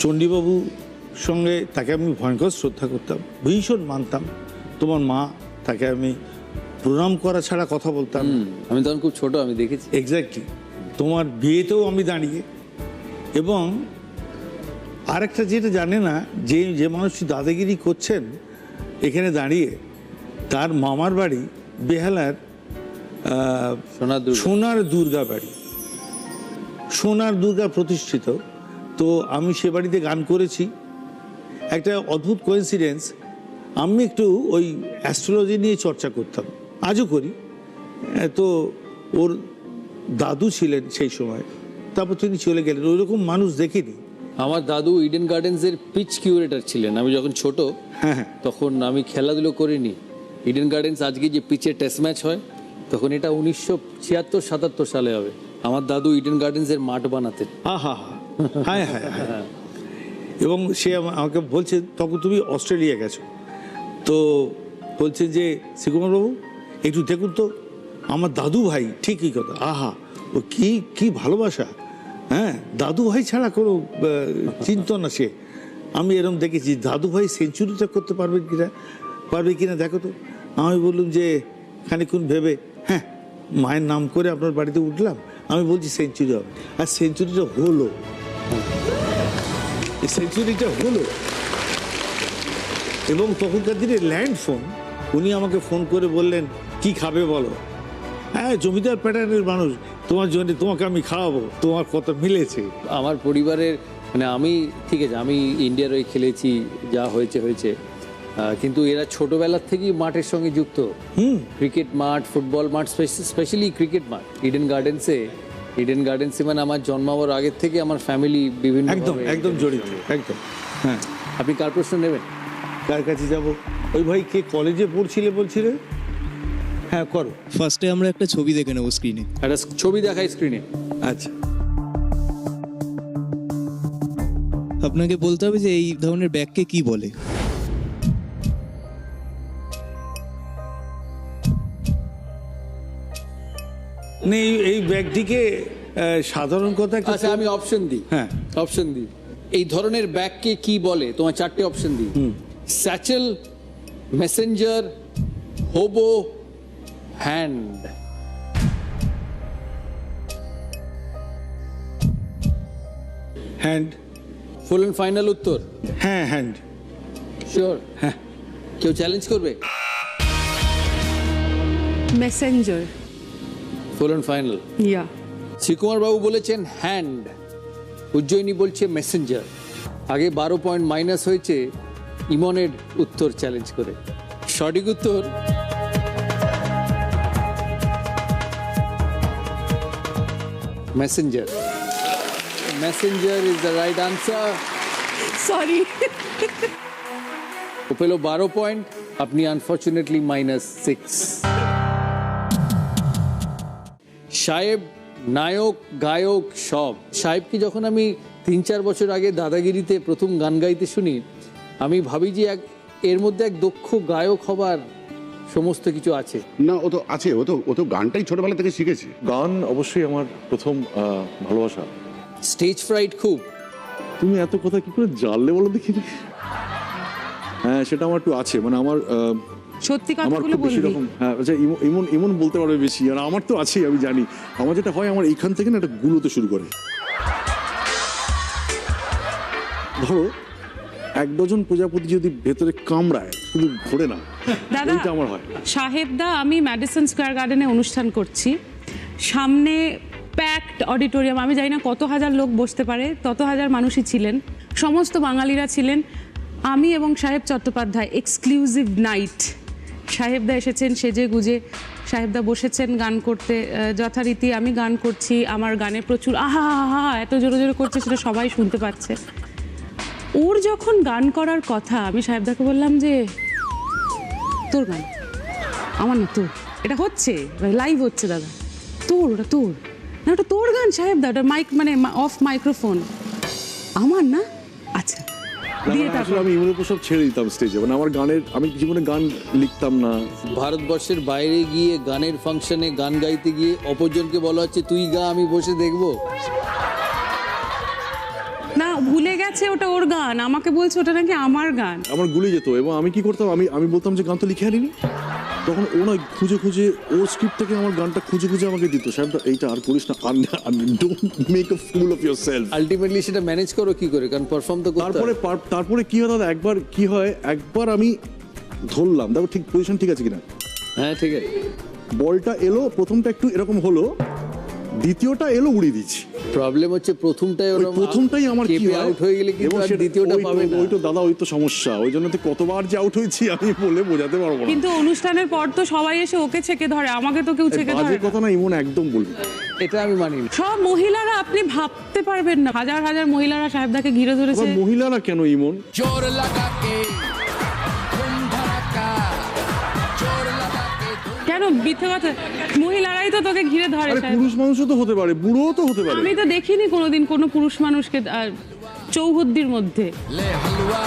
চণ্ডীবাবুর সঙ্গে তাকে আমি ভয়ঙ্কর শ্রদ্ধা করতাম, ভীষণ মানতাম। তোমার মা, তাকে আমি প্রণাম করা ছাড়া কথা বলতাম। আমি তখন খুব ছোট, আমি দেখেছি। এক্স্যাক্টলি, তোমার বিয়েতেও আমি দাঁড়িয়ে। এবং আরেকটা যেটা জানে না, যে মানুষটি দাদাগিরি করছেন এখানে দাঁড়িয়ে, তার মামার বাড়ি বেহালার সোনার দুর্গা বাড়ি, সোনার দুর্গা প্রতিষ্ঠিত। তো আমি সে বাড়িতে গান করেছি। একটা অদ্ভুত কোইন্সিডেন্স, আমি একটু ওই অ্যাস্ট্রোলজি নিয়ে চর্চা করতাম, আজও করি। তো ওর দাদু ছিলেন সেই সময়, তারপর তিনি চলে গেলেন। ওইরকম মানুষ দেখিনি। আমার দাদু ইডেন গার্ডেন্সের পিচ কিউরেটর ছিলেন। আমি যখন ছোট, তখন আমি খেলাধুলো করিনি। ইডেন গার্ডেন্স আজকে যে পিচে টেস্ট ম্যাচ হয়, তখন এটা 1976-77 সালে হবে। আমার দাদু ইডেন গার্ডেন্সের মাঠ বানাতেন। হ্যাঁ হ্যাঁ হ্যাঁ। এবং সে আমাকে বলছে তখন তুমি অস্ট্রেলিয়া গেছো, তো বলছে যে শ্রীকুমারবাবু একটু দেখুন তো আমার দাদু ভাই। ঠিকই কথা, ও কি ভালোবাসা। হ্যাঁ, দাদু ভাই ছাড়া কোনো চিন্তা না সে। আমি এরকম দেখেছি, দাদু ভাই সেঞ্চুরিটা করতে পারবে কিনা দেখো তো। আমি বললাম যে খানিক্ষণ ভেবে, হ্যাঁ মায়ের নাম করে আপনার বাড়িতে উঠলাম, আমি বলছি সেঞ্চুরি হবে। আর সেঞ্চুরিটা হলো, সেঞ্চুরিটা হলো। এবং তখনকার দিনে ল্যান্ড ফোন, উনি আমাকে ফোন করে বললেন কি খাবে বলো। হ্যাঁ, জমিদার প্যাটার্নের মানুষ, তোমার জন্য তোমাকে আমি খাওয়াবো, তোমার কথা মিলেছে। আমার পরিবারের মানে আমি ঠিক আছে, আমি ইন্ডিয়ার হয়ে খেলেছি, যা হয়েছে হয়েছে, কিন্তু এরা ছোটবেলার থেকেই মাঠের সঙ্গে যুক্ত। ক্রিকেট মাঠ, ফুটবল মাঠ, স্পেশালি ক্রিকেট মাঠ ইডেন গার্ডেন্সে মানে আমার জন্মাবার আগের থেকে আমার ফ্যামিলি বিভিন্ন একদম একদম জড়িত, একদম। হ্যাঁ, আপনি কার প্রশ্ন নেবেন? কার কাছে যাব? ওই ভাই কে কলেজে পড়ছিলে বলছিলে? হ্যাঁ, করো। ফার্স্টে আমরা একটা ছবি দেখে নেবো স্ক্রিনে। একটা ছবি দেখাই স্ক্রিনে। আচ্ছা, আপনাকে বলতে হবে যে এই ধরনের ব্যাগকে কি বলে। মানে এই ব্যাগটিকে সাধারণ কথা। আচ্ছা, আমি অপশন দিই। হ্যাঁ, অপশন দিই। এই ধরনের ব্যাগকে কি বলে? তোমার 4টে অপশন দিই। Satchel, messenger, hobo, hand. Hand. Full and final উত্তর? হ্যাঁ, হ্যান্ড। শিওর? হ্যাঁ। কেউ চ্যালেঞ্জ করবে? Messenger. Full and final? Yeah. Srikumar বাবু বলেছেন হ্যান্ড, উজ্জয়িনী বলছে মেসেঞ্জার। আগে 12 পয়েন্ট মাইনাস হয়েছে ইমনের উত্তর চ্যালেঞ্জ করে। সঠিক উত্তর messenger. Messenger is the right answer. Sorry. ও পেল 12 পয়েন্ট, আপনি আনফর্চুনেটলি -6। সাহেব নায়ক, গায়ক সব। সাহেবকে যখন আমি 3-4 বছর আগে দাদাগিরিতে প্রথম গান গাইতে শুনি, আমি ভাবি যে এর মধ্যে এক দক্ষ গায়ক হবার সমস্ত কিছু আছে। না, ও তো আছে, ও তো গানটাই ছোটবেলা থেকে শিখেছে। গান অবশ্যই আমার প্রথম ভালোবাসা। স্টেজ ফ্রাইট খুব। তুমি এত কথা কি করে জানলে বলো দেখি? হ্যাঁ, সেটা আমার একটু আছে, মানে আমার সত্যি আমার কথাগুলো খুব বেশি বলবি। রকম। হ্যাঁ, আচ্ছা, ইমন বলতে পারবে বেশি, আর আমার তো আছেই, আমি জানি। আমার যেটা হয়, আমার এইখান থেকে না একটা গুলোতে শুরু করে। ধরো 1 ডজন প্রজাপতি যদি ভেতরে কামড়ায়, শুধু ঘোরে না, দাদা, এইটা আমার হয়। সাহেবদা, আমি ম্যাডিসন স্কয়ার গার্ডেনে অনুষ্ঠান করছি, সামনে প্যাকড অডিটোরিয়াম, আমি জানি না কত হাজার লোক বসতে পারে, তত হাজার মানুষই ছিলেন, সমস্ত বাঙালিরা ছিলেন। আমি এবং সাহেব চট্টোপাধ্যায়, এক্সক্লুসিভ নাইট। সাহেবদা এসেছেন সেজে গুজে, সাহেবদা বসেছেন গান করতে যথারীতি। আমি গান করছি, আমার গানে প্রচুর আহা হা এত জোরে জোরে করছে, সেটা সবাই শুনতে পাচ্ছে। ওর যখন গান করার কথা, আমি সাহেবদাকে বললাম যে তোর গান, আমার না, তোর এটা হচ্ছে লাইভ হচ্ছে দাদা, তোর ওটা তোর না, ওটা তোর গান সাহেবদা, ওটা মাইক মানে অফ মাইক্রোফোন, আমার না। আচ্ছা, দিয়ে আসলে আমি ইমনের উপর সব ছেড়ে দিতাম স্টেজে, মানে আমার গানের, আমি জীবনে গান লিখতাম না। ভারতবর্ষের বাইরে গিয়ে গানের ফাংশনে গান গাইতে গিয়ে অপরজনকে বলা হচ্ছে তুই গা, আমি বসে দেখবো। না, ভুলে গেছে ওটা ওর গান, আমাকে বলছে ওটা নাকি আমার গান। আমার গুলি যেত, এবং আমি কি করতাম, আমি বলতাম যে গান তো লিখে আনিনি, তখন ও না খুঁজে খুঁজে ওর স্ক্রিপ্ট থেকে আমার গানটা খুঁজে খুঁজে আমাকে দিত। সাহেব, এইটা আর করিস না, don't make a full of yourself. Ultimately সেটা ম্যানেজ করো কি করে, কারণ পারফর্ম তো করতে হবে। তারপরে কি হয় দাদা, একবার আমি ধরলাম, দেখো ঠিক পজিশন ঠিক আছে কিনা। হ্যাঁ, ঠিক আছে। বলটা এলো, প্রথমটা একটু এরকম হলো, দ্বিতীয়টা এলো, উড়িয়ে দিচ্ছি। প্রবলেম হচ্ছে প্রথমটাই আমার কি হয়, আউট হয়ে গেলে কিন্তু আর দ্বিতীয়টা পাবে না। ওই তো দাদা, ওই তো সমস্যা, ওই জন্য তো কতবার যে আউট হয়েছি আমি বলে বোঝাতে পারবো না। কিন্তু অনুষ্ঠানের পর তো সবাই এসে ওকে ছেকে ধরে, আমাকে তো কেউ ছেকে ধরে বাজে কথা না ইমন, একদম বলবি, এটা আমি মানি না। সব মহিলারা, আপনি ভাবতে পারবেন না, হাজার হাজার মহিলারা সাহেবদাকে ঘিরে ধরেছে। মহিলারা কেন ইমন? জোর লাগাকে কেন মিথ্যে কথা? মহিলারাই তো তোকে ঘিরে ধরে। আরে পুরুষ মানুষও তো হতে পারে, বুড়োও তো হতে পারে। আমি তো দেখিনি কোনোদিন কোনো পুরুষ মানুষকে চৌহদ্দির মধ্যে। লে হালুয়া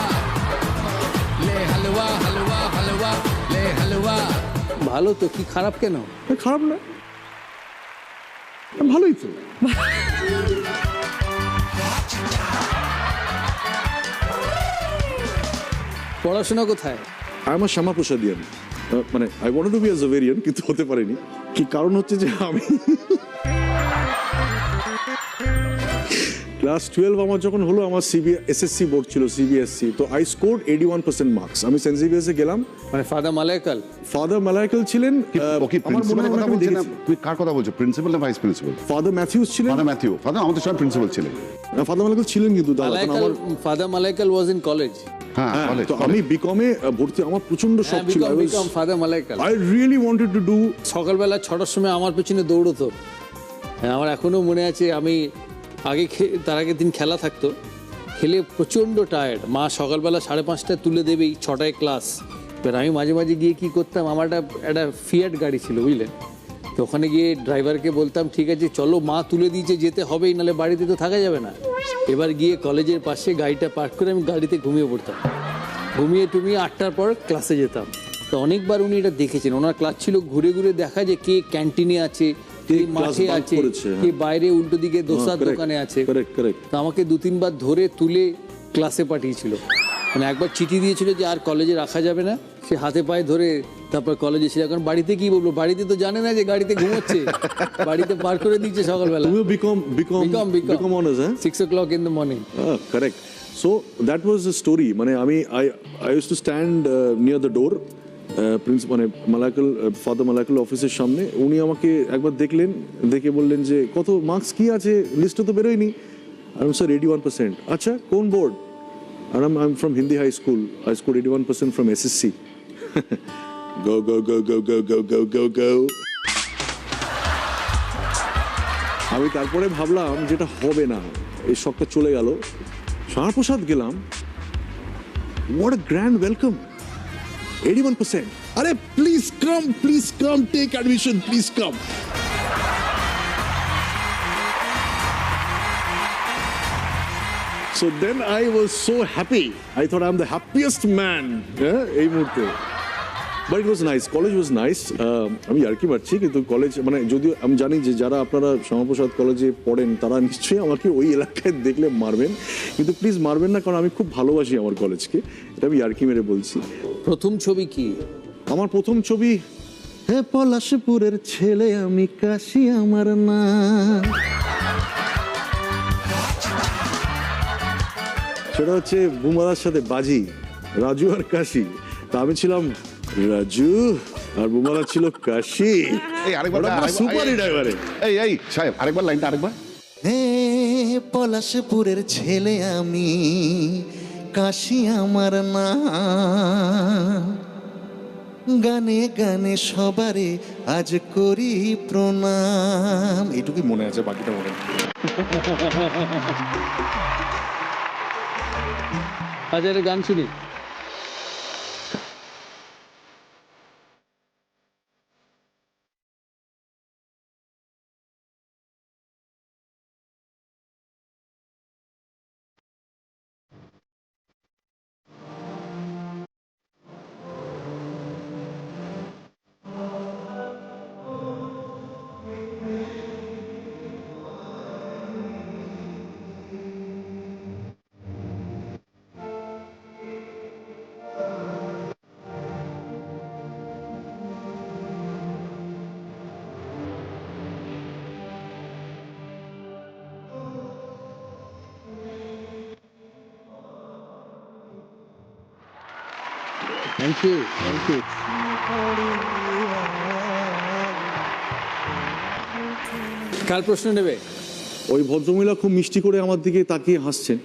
লে হালুয়া হালুয়া হালুয়া লে হালুয়া। ভালো তো, কি খারাপ কেন? খারাপ না, ভালোই তো। পড়াশোনা কোথায়? আমার শ্যামাপ্রসাদিয়ান, মানে I wanted to be a Xaverian, কিন্তু হতে পারিনি। কি কারণ হচ্ছে যে আমি ক্লাস 12 আমার যখন হলো, আমার এসএসসি বোর্ড ছিল, সিবিএসসি, তো আই স্কোর্ড 81% মার্কস। আমি সেন্ট জেভিয়ার্সে গেলাম। মানে ফাদার মালাইকাল? ফাদার মালাইকাল ছিলেন। ওকে, প্রিন্সিপালের কথা বলছেন না? তুমি কার কথা বলছো, প্রিন্সিপাল না ভাইস প্রিন্সিপাল? ফাদার ম্যাথিউস ছিলেন। ফাদার ম্যাথিউ, ফাদার আমাদের সময় প্রিন্সিপাল ছিলেন। ফাদার মালাইকাল ছিলেন কিন্তু father Malaikal was in college. হ্যাঁ, তো আমি বিকমে ভর্তি, আমার প্রচন্ড শখ ছিল। Father Malaikal I really wanted to do. সকালবেলা 6টার সময় আমার পেছনে দৌড়তো। আমার এখনো মনে আছে, আমি আগে তার আগের দিন খেলা থাকতো, খেলে প্রচণ্ড টায়ার্ড, মা সকালবেলা 5:30টায় তুলে দেবেই, 6টায় ক্লাস। এবার আমি মাঝে মাঝে গিয়ে কি করতাম, আমার একটা ফিয়াট গাড়ি ছিল বুঝলেন, তো ওখানে গিয়ে ড্রাইভারকে বলতাম ঠিক আছে চলো, মা তুলে দিয়েছে যেতে হবেই, নাহলে বাড়িতে তো থাকা যাবে না। এবার গিয়ে কলেজের পাশে গাড়িটা পার্ক করে আমি গাড়িতে ঘুমিয়ে পড়তাম, ঘুমিয়ে টুমিয়ে 8টার পর ক্লাসে যেতাম। তো অনেকবার উনি এটা দেখেছেন, ওনার ক্লাস ছিল ঘুরে ঘুরে দেখা যে কে ক্যান্টিনে আছে, কে মাঠে আছে, কে বাইরে উল্টো দিকে দোসার দোকানে আছে। তো আমাকে 2-3 বার ধরে তুলে ক্লাসে পাঠিয়েছিল। মানে একবার চিঠি দিয়েছিল যে আর কলেজে রাখা যাবে না, সে হাতে পায়ে ধরে তারপর কলেজে ছিল। এখন বাড়িতে কি বলবো, বাড়িতে তো জানে না যে গাড়িতে ঘুমোচ্ছে, বাড়িতে পার করে দিচ্ছে সকালবেলা। বিকম অনার্স, হ্যাঁ, 6 o'clock in the morning. Correct. So that was the story. মানে I use to stand near the door, মানে মালাইকাল, ফাদার মালাইকাল অফিসের সামনে। উনি আমাকে একবার দেখলেন, দেখে বললেন যে কত মার্কস কি আছে, লিস্টে তো বেরোয়নি। আর স্যার 81%। আচ্ছা, কোন বোর্ড? আর I am from Hindi high school, I scored 81% from SSC. Go go go go go go go go go. আমি তারপরে ভাবলাম যেটা হবে না, এই শখটা চলে গেল। সারপ্রসাদ গেলাম, হোয়াট আ গ্র্যান্ড ওয়েলকাম, 81%. আরে please come, take admission, please come. So then I was so happy. I thought I'm the happiest man এই মুহূর্তে। But it was nice. College was nice. আমি আর কি পারছি, কিন্তু কলেজ মানে যদিও আমি জানি যে যারা আপনারা শ্যামাপ্রসাদ কলেজে পড়েন তারা নিশ্চয়ই আমাকে ওই এলাকায় দেখলে মারবেন, কিন্তু প্লিজ মারবেন না, কারণ আমি খুব ভালোবাসি আমার কলেজকে। এটা আমি আর কি মেরে বলছি। প্রথম ছবি কি? আমার প্রথম ছবি, হে পলাশপুরের ছেলে আমি, কাশি আমার না। সেটা হচ্ছে বুমাদার সাথে বাজি, রাজু আর কাশি। তা আমি ছিলাম রাজু আর বুমাদা ছিল কাশি। সুপার ড্রাইভারে। এই সাহেব, আরেকবার লাইনটা আরেকবার। হে পলাশপুরের ছেলে আমি, কাশি আমার না, গানে গানে সবারে আজ করি প্রণাম। এইটুকুই মনে আছে, বাকিটা মনে নেই। আচ্ছা, গান শুনি। Thank you. কার প্রশ্ন নেবে? ওই ভদ্রমহিলা খুব মিষ্টি করে আমার দিকে তাকিয়ে হাসছেন।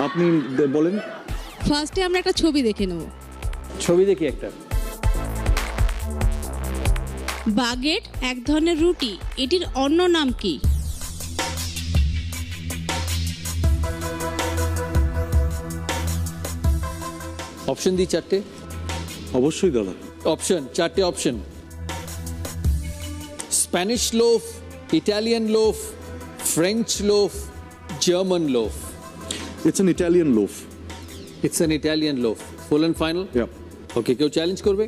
আপনি বলেন। ফার্স্টে আমরা একটা ছবি দেখে নেব। ছবি দেখি একটা। বাগেট এক ধরনের রুটি, এটির অন্য নাম কি? অপশন দিই 4টে? অবশ্যই দাদা। অপশন 4টে option: Spanish loaf, Italian loaf, French loaf, German loaf. It's an Italian loaf. It's an Italian loaf. Full and final? Yeah. Okay, কেউ চ্যালেঞ্জ করবে?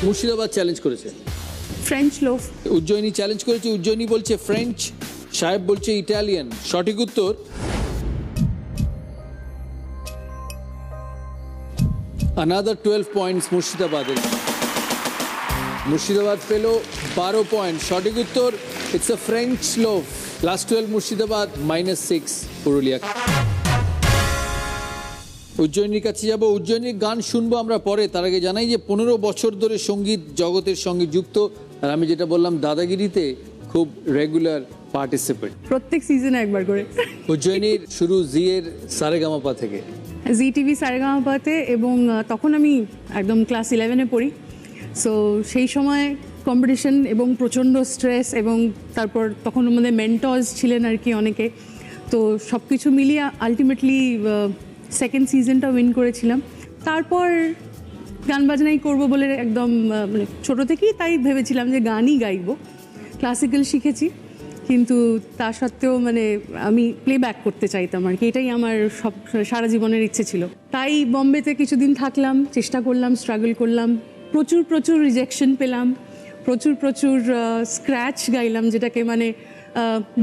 মুর্শিদাবাদ চ্যালেঞ্জ করেছে। French loaf. উজ্জয়িনী চ্যালেঞ্জ করেছে, উজ্জয়িনী বলছে ফ্রেঞ্চ, সাহেব বলছে ইটালিয়ান। সঠিক উত্তর another 12 points মুর্শিদাবাদের। মুর্শিদাবাদ পেল 12 পয়েন্ট। সঠিক উত্তর ইটস আ ফ্রেঞ্চ লোভ। লাস্ট 12 মুর্শিদাবাদ, -6 পুরুলিয়া। উজ্জয়িনীর কাছে যাব, উজ্জয়িনীর গান শুনবো আমরা পরে। তার আগে জানাই যে 15 বছর ধরে সঙ্গীত জগতের সঙ্গে যুক্ত, আর আমি যেটা বললাম দাদাগিরিতে খুব রেগুলার পার্টিসিপেন্ট। প্রত্যেক সিজনে একবার করে। উজ্জয়িনীর শুরু জিএর সারেগামাপা থেকে, জি টিভি সারেগামাপাতে, এবং তখন আমি একদম ক্লাস 11-এ পড়ি। সো সেই সময় কম্পিটিশন এবং প্রচণ্ড স্ট্রেস, এবং তারপর তখন আমাদের মেন্টর্স ছিলেন আর কি অনেকে। তো সব কিছু মিলিয়ে আলটিমেটলি সেকেন্ড সিজনটা উইন করেছিলাম। তারপর গান বাজনাই করবো বলে একদম মানে ছোটো থেকেই তাই ভেবেছিলাম যে গানই গাইবো। ক্লাসিক্যাল শিখেছি, কিন্তু তা সত্ত্বেও মানে আমি প্লেব্যাক করতে চাইতাম আর কি, এটাই আমার সব সারা জীবনের ইচ্ছে ছিল। তাই বম্বেতে কিছুদিন থাকলাম, চেষ্টা করলাম, স্ট্রাগল করলাম, প্রচুর রিজেকশন পেলাম, প্রচুর স্ক্র্যাচ গাইলাম, যেটাকে মানে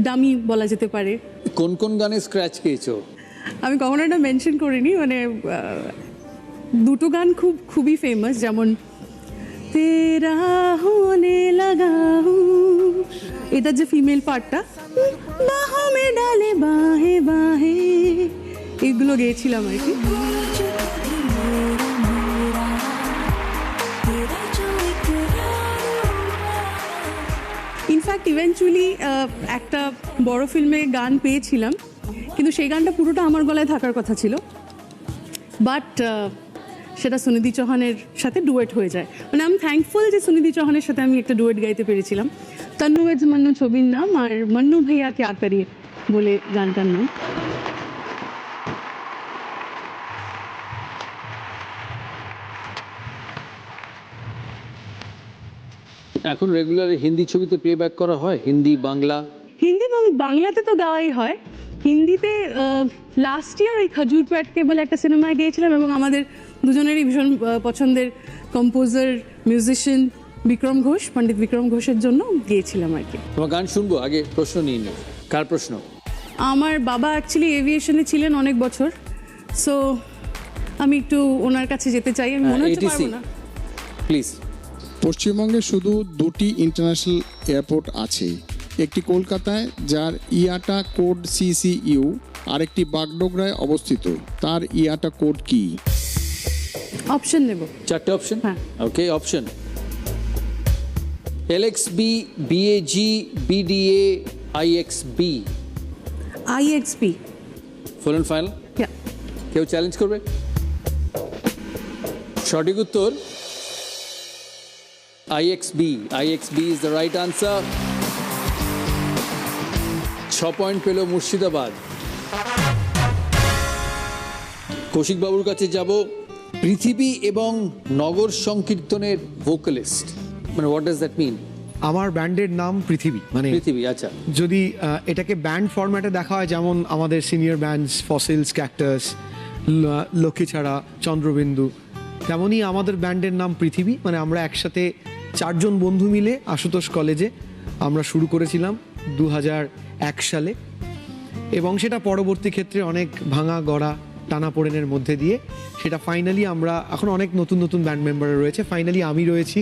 ডামি বলা যেতে পারে। কোন কোন গানে স্ক্র্যাচ খেয়েছো? আমি কখনো এটা মেনশন করিনি, মানে দুটো গান খুবই ফেমাস, যেমন তেরা হোনে লাগা হুঁ, এটা যে ফিমেল পার্টটা, বাহো মে ডালে বাহে বাহে, এগুলো গেয়েছিলাম আর কি। ইনফ্যাক্ট ইভেনচুয়ালি একটা বড় ফিল্মে গান পেয়েছিলাম, কিন্তু সেই গানটা পুরোটা আমার গলায় থাকার কথা ছিল, বাট সেটা সুনিধি চৌহানের সাথে ডুয়েট হয়ে যায়। মানে আমি থ্যাঙ্কফুল যে সুনিধি চৌহানের সাথে আমি একটা ডুয়েট গাইতে পেরেছিলাম। তন্নু এজ মন্নু ছবির নাম, আর মন্নু ভাইয়া ক্যা করিয়ে বলে গানটার নাম। এখন রেগুলার হিন্দি ছবিতে প্লেব্যাক করা হয়, হিন্দি বাংলা? হিন্দি বাংলাতে তো গাওয়াই হয়, হিন্দিতে লাস্ট ইয়ার ওই খজুর প্যাটকে বলে একটা সিনেমায় গিয়েছিলাম, এবং আমাদের দুজনেরই ভীষণ পছন্দের কম্পোজার মিউজিশিয়ান বিক্রম ঘোষ, পণ্ডিত বিক্রম ঘোষের জন্য গিয়েছিলাম আর কি। তোমার গান শুনবো, আগে প্রশ্ন নিয়ে নিই। কার প্রশ্ন? আমার বাবা অ্যাকচুয়ালি এভিয়েশনে ছিলেন অনেক বছর, সো আমি একটু ওনার কাছে যেতে চাই। আমি মনে হচ্ছে পারবো না। প্লিজ। পশ্চিমবঙ্গে শুধু 2টি ইন্টারন্যাশনাল এয়ারপোর্ট আছে, একটি কলকাতায় যার ইয়াটা কোড CCU, আরেকটি বাগডোগরায় অবস্থিত, তার ইয়াটা কোড কি? অপশন নেব? 4টে অপশন? হ্যাঁ। Okay, option LXB, BAG, BDA, IXB। IXB। Full and final? কেউ চ্যালেঞ্জ করবে? সঠিক উত্তর IXB। IXB is the right answer। 6 point পেল মুর্শিদাবাদ। কৌশিক বাবুর কাছে যাব। পৃথিবী এবং নগর সংকীর্তনের ভোকালিস্ট, মানে হোয়াট ডাজ দ্যাট মিন? আমার ব্যান্ডের নাম পৃথিবী, মানে পৃথিবী। আচ্ছা, যদি এটাকে ব্যান্ড ফরম্যাটে দেখা হয়, যেমন আমাদের senior bands fossils, cactus, লক্ষ্মীছাড়া, Chandrabindu, তেমনই আমাদের ব্যান্ডের নাম পৃথিবী। মানে আমরা একসাথে 4 জন বন্ধু মিলে আশুতোষ কলেজে আমরা শুরু করেছিলাম 2001 সালে, এবং সেটা পরবর্তী ক্ষেত্রে অনেক ভাঙা গড়া টানাপোড়েনের মধ্যে দিয়ে সেটা ফাইনালি আমরা এখন অনেক নতুন ব্যান্ড মেম্বার রয়েছে। ফাইনালি আমি রয়েছি,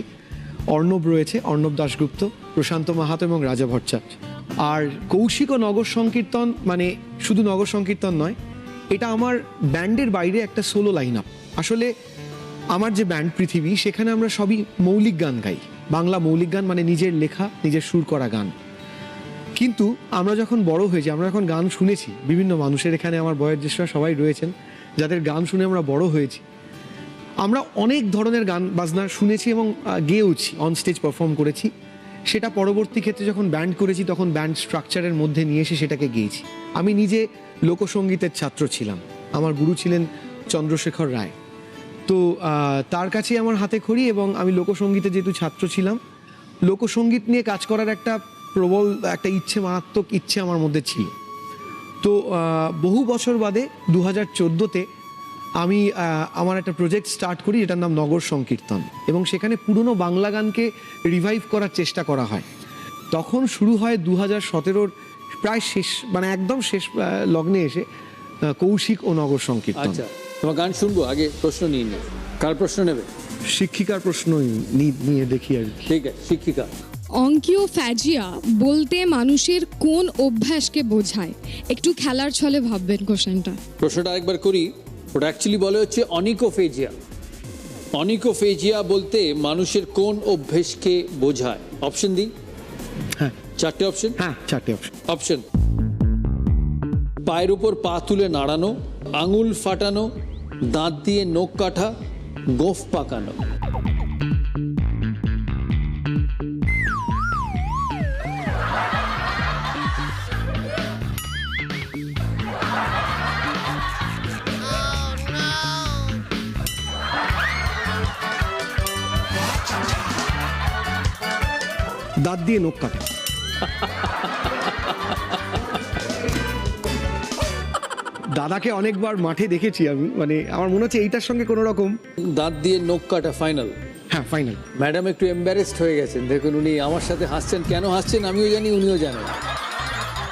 অর্ণব রয়েছে, অর্ণব দাশগুপ্ত, প্রশান্ত মাহাতো এবং রাজা ভট্টাচার্য। আর কৌশিক ও নগর সংকীর্তন মানে শুধু নগর সংকীর্তন নয়, এটা আমার ব্যান্ডের বাইরে একটা সোলো লাইন আপ। আসলে আমার যে ব্যান্ড পৃথিবী, সেখানে আমরা সবই মৌলিক গান গাই, বাংলা মৌলিক গান, মানে নিজের লেখা, নিজের সুর করা গান। কিন্তু আমরা যখন বড় হয়েছি, আমরা যখন গান শুনেছি বিভিন্ন মানুষের, এখানে আমার বয়োজ্যেষ্ঠরা সবাই রয়েছেন যাদের গান শুনে আমরা বড় হয়েছি, আমরা অনেক ধরনের গান বাজনা শুনেছি এবং গেয়েওছি, অন স্টেজ পারফর্ম করেছি। সেটা পরবর্তী ক্ষেত্রে যখন ব্যান্ড করেছি, তখন ব্যান্ড স্ট্রাকচারের মধ্যে নিয়ে এসে সেটাকে গেয়েছি। আমি নিজে লোকসঙ্গীতের ছাত্র ছিলাম, আমার গুরু ছিলেন চন্দ্রশেখর রায়, তো তার কাছেই আমার হাতে খড়ি, এবং আমি লোকসঙ্গীতে যেহেতু ছাত্র ছিলাম, লোকসঙ্গীত নিয়ে কাজ করার একটা প্রবল একটা ইচ্ছে, মারাত্মক ইচ্ছে আমার মধ্যে ছিল। তো বহু বছর বাদে 2014-তে আমি আমার একটা প্রজেক্ট স্টার্ট করি, যেটার নাম নগর সংকীর্তন, এবং সেখানে পুরনো বাংলা গানকে রিভাইভ করার চেষ্টা করা হয়। তখন শুরু হয় 2017-র প্রায় শেষ, মানে একদম শেষ লগ্নে এসে কৌশিক ও নগর সংকীর্তন। আচ্ছা, তোমার গান শুনবো, আগে প্রশ্ন নিয়ে নিই। কার প্রশ্ন নেবে? শিক্ষিকার প্রশ্ন নিয়ে দেখি আর কি। ঠিক আছে, শিক্ষিকা। অঙ্কিওফ্যাজিয়া বলতে মানুষের কোন অভ্যাসকে বোঝায়? একটু খেলার ছলে ভাববেন কোশ্চেনটা। প্রশ্নটা একবার করি। ওটা অ্যাকচুয়ালি বলে হচ্ছে অনিকোফেজিয়া। অনিকোফেজিয়া বলতে মানুষের কোন অভ্যেসকে বোঝায়? অপশন দিই? হ্যাঁ। 4টে অপশন? হ্যাঁ, 4টে অপশন। অপশন: পায়ের উপর পা তুলে নাড়ানো, আঙুল ফাটানো, দাঁত দিয়ে নখ কাটা, গোঁফ পাকানো। দাঁত দিয়ে নখ কাটা। দাদাকে অনেকবার মাঠে দেখেছি আমি, মানে আমার মনে হচ্ছে এইটার সঙ্গে কোনো রকম। দাঁত দিয়ে নখ কাটা ফাইনাল? হ্যাঁ, ফাইনাল। ম্যাডাম একটু এম্বারেসড হয়ে গেছেন, দেখুন উনি আমার সাথে হাসছেন। কেন হাসছেন আমিও জানি, উনিও জানেন।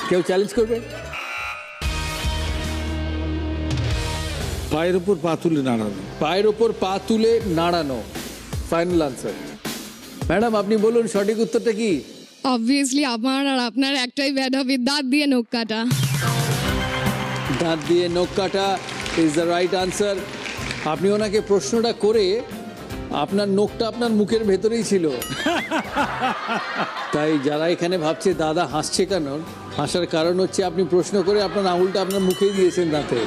কেউ চ্যালেঞ্জ করবে? পায়ের উপর পা তুলে নাড়ানো। পায়ের উপর পা তুলে নাড়ানো ফাইনাল আনসার। ম্যাডাম আপনি বলুন সঠিক উত্তরটা কি? অবভিয়াসলি আমার আর আপনার একটাই ব্যাড হবে, দাঁত দিয়ে নখ কাটা। দাঁত দিয়ে নখ কাটা ইজ দ্য রাইট আনসার। আপনি ওনাকে প্রশ্নটা করে আপনার নখটা আপনার মুখের ভেতরেই ছিল, তাই যারা এখানে ভাবছে দাদা হাসছে কেন, হাসার কারণ হচ্ছে আপনি প্রশ্ন করে আপনার আঙুলটা আপনার মুখেই দিয়েছেন দাঁতে।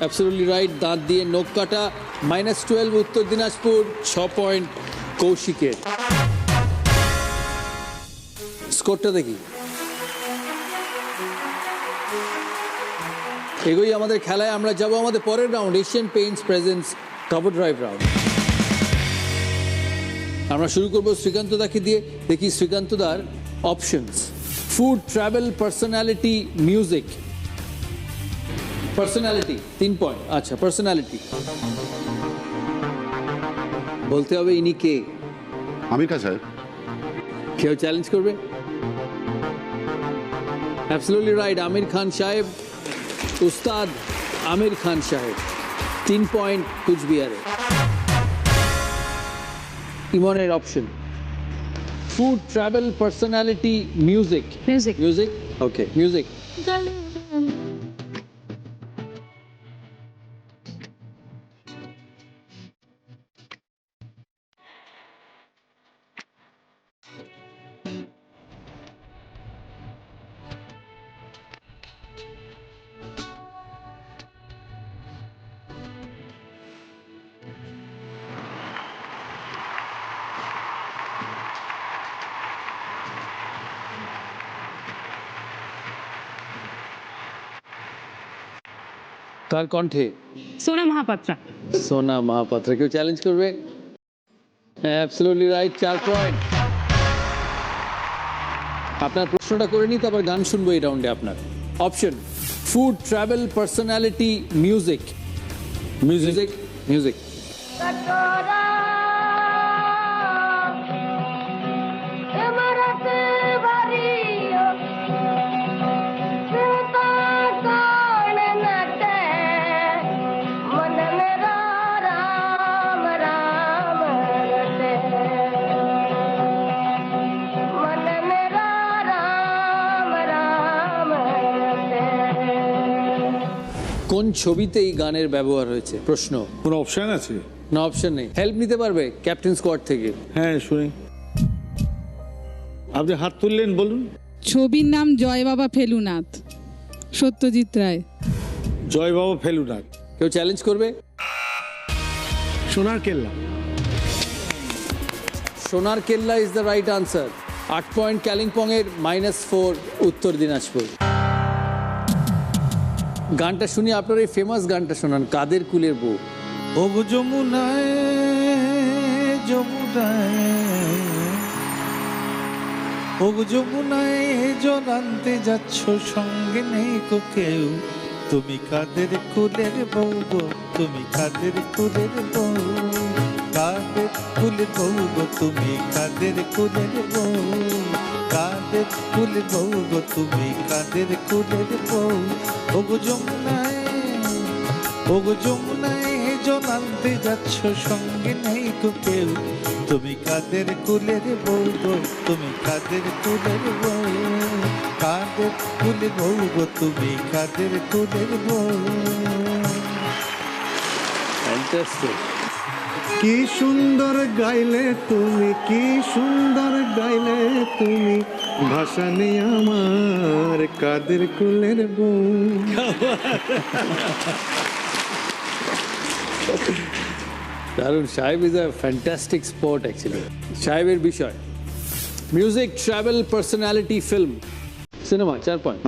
অ্যাবসলিউটলি রাইট, দাঁত দিয়ে নখ কাটা। -12 উত্তর দিনাজপুর, 6 পয়েন্ট কৌশিকের। স্কোরটা দেখি। এগোই আমাদের খেলায়, আমরা যাব আমাদের পরের round, Asian Paints presents cover drive round. আমরা শুরু করব শ্রীকান্ত দাকে দিয়ে। দেখি শ্রীকান্ত দার options: food, travel, personality, music. Personality 3 point. আচ্ছা, পার্সোনালিটি বলতে হবে ইনি কে? আমির খান সাহেব। কেউ চ্যালেঞ্জ করবে? অ্যাবসলিউটলি রাইট, আমির খান সাহেব, উস্তাদ আমির খান সাহেব। 3 পয়েন্ট কুচবিহারে। ইমনের option: food, travel, personality, music. Music. Music, okay, music. কার কণ্ঠে? সোনা মহাপাত্রা। সোনা মহাপাত্র। কেউ চ্যালেঞ্জ করবে? Absolutely right, 4 point. আপনার প্রশ্নটা করে নিই, তারপর গান শুনবো এই রাউন্ডে আপনার। Option: food, travel, personality, music. Music, music. কোন ছবিতে এই গানের ব্যবহার হয়েছে? প্রশ্ন। কোনো অপশন আছে? না, অপশন নেই। হেল্প নিতে পারবে ক্যাপ্টেন স্কোয়াড থেকে? হ্যাঁ, শুনি। আপনি হাত তুললেন, বলুন। ছবির নাম জয় বাবা ফেলুনাথ, সত্যজিৎ রায়। জয় বাবা ফেলুনাথ। কেউ চ্যালেঞ্জ করবে? Sonar Kella. Sonar Kella is the right answer. 8 point Kalimpong এর, -4 উত্তর দিনাজপুর। গানটা শুনি, আপনার এই ফেমাস গানটা শোনান, কাদের কুলের বউ। ও গো যমুনায়, যমুনায়, ও গো যমুনায় জল আনতে যাচ্ছ, সঙ্গে নেই কো কেউ, তুমি কাদের কুলের বউ গো, তুমি কাদের কুলের বউ, কাদের কুলের বউ গো, তুমি কাদের কুলের বউ, কাদের কুলের বউ গো, তুমি কাদের কুলের বউ। ও গো যমুনায়, ও গো যমুনায় দুজন আনতে যাচ্ছ সঙ্গে নেই গো কেউ, তুমি কাদের কুলের বউ গো, তুমি কাদের কুলের বউ, কাদের কুলের বউ গো, তুমি কাদের কুলের বউ। ফ্যান্টাস্টিক। কি সুন্দর গাইলে তুমি, কি সুন্দর গাইলে তুমি, ভাষা নেই আমার কাদের কুলের বউ। দারুণ। Saheb is a fantastic sport actually. সাহেবের বিষয় music, travel, personality, film, cinema. 4 point.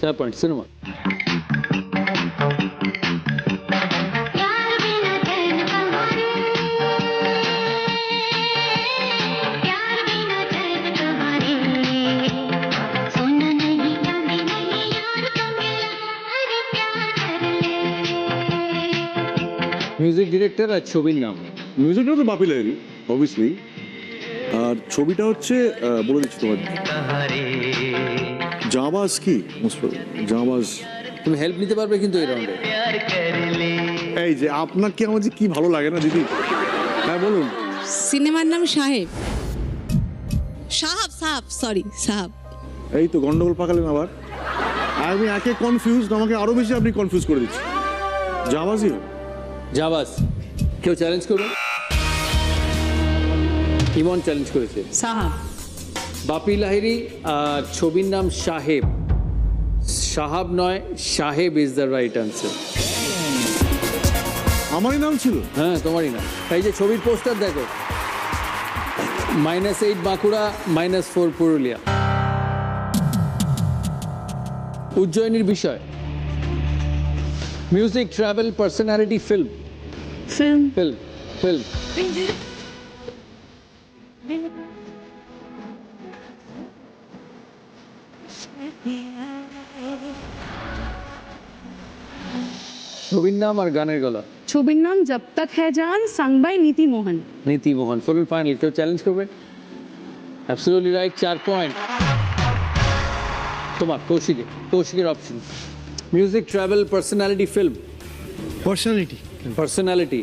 4 point cinema. Music director আর ছবির নাম। মিউজিকটা তো বাপি লাহিড়ী অবভিয়াসলি, আর ছবিটা হচ্ছে বলে দিচ্ছি তোমার, জাবাজ। কি জাবাজ? তুমি হেল্প নিতে পারবে কিন্তু এই রাউন্ডে। এই যে আপনার কি আমার যে কি ভালো লাগে না দিদি। হ্যাঁ বলুন। সিনেমার নাম সাহেব। সাহাব, সাহাব, সরি সাহাব। এই তো গন্ডগোল পাকালেন আবার। আমি একে কনফিউজ, আমাকে আরো বেশি আপনি কনফিউজ করে দিচ্ছেন। জাবাজই হোক। জাবাজ। কেউ চ্যালেঞ্জ করবে? ইমন চ্যালেঞ্জ করেছে। সাহাব। বাপি লাহিড়ী আর ছবির নাম সাহেব। সাহাব নয়, সাহেব ইজ দ্য রাইট আনসার। আমারই নাম ছিল? হ্যাঁ তোমারই নাম। এই যে ছবির পোস্টার দেখো, -8 বাঁকুড়া, -4 পুরুলিয়া। উজ্জয়িনীর বিষয় music, travel, personality, film. Film. Film. Film. ছবির নাম আর গানের গলা। ছবির নাম জব তক হ্যায় জান, sung by Neeti Mohan. Neeti Mohan. Full final. কেউ চ্যালেঞ্জ করবে? Absolutely right. 4 পয়েন্ট তোমার। কৌশিকের option. Music, travel, personality, film. Personality. Personality.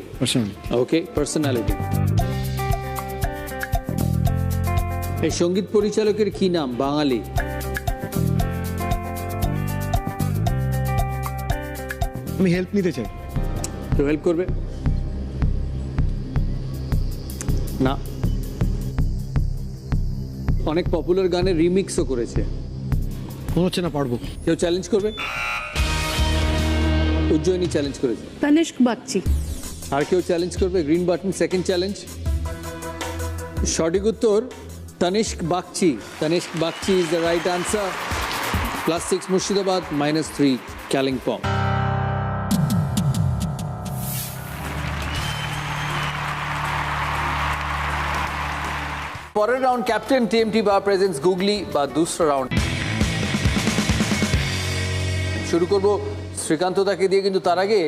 Okay, personality. এই সঙ্গীত পরিচালকের কি নাম? বাঙালি। আমি হেল্প নিতে চাই। কেউ হেল্প করবে? না। অনেক পপুলার গানের রিমিক্সও করেছে। মনে হচ্ছে না পারবো। কেউ চ্যালেঞ্জ করবে? উজ্জয়িনী চ্যালেঞ্জ করেছে। তনিষ্ক বাগচি। আর কেউ চ্যালেঞ্জ করবে? Green button, second challenge. সঠিক উত্তর Tanishk Bagchi. Tanishk Bagchi is the right answer. +6 Murshidabad, -3 Kalimpong. পরের রাউন্ড ক্যাপ্টেন টিএমটি বা প্রেজেন্স গুগলি বা দুসরা রাউন্ড। শুরু করব শ্রীকান্ত দাকে দিয়ে, কিন্তু তার আগে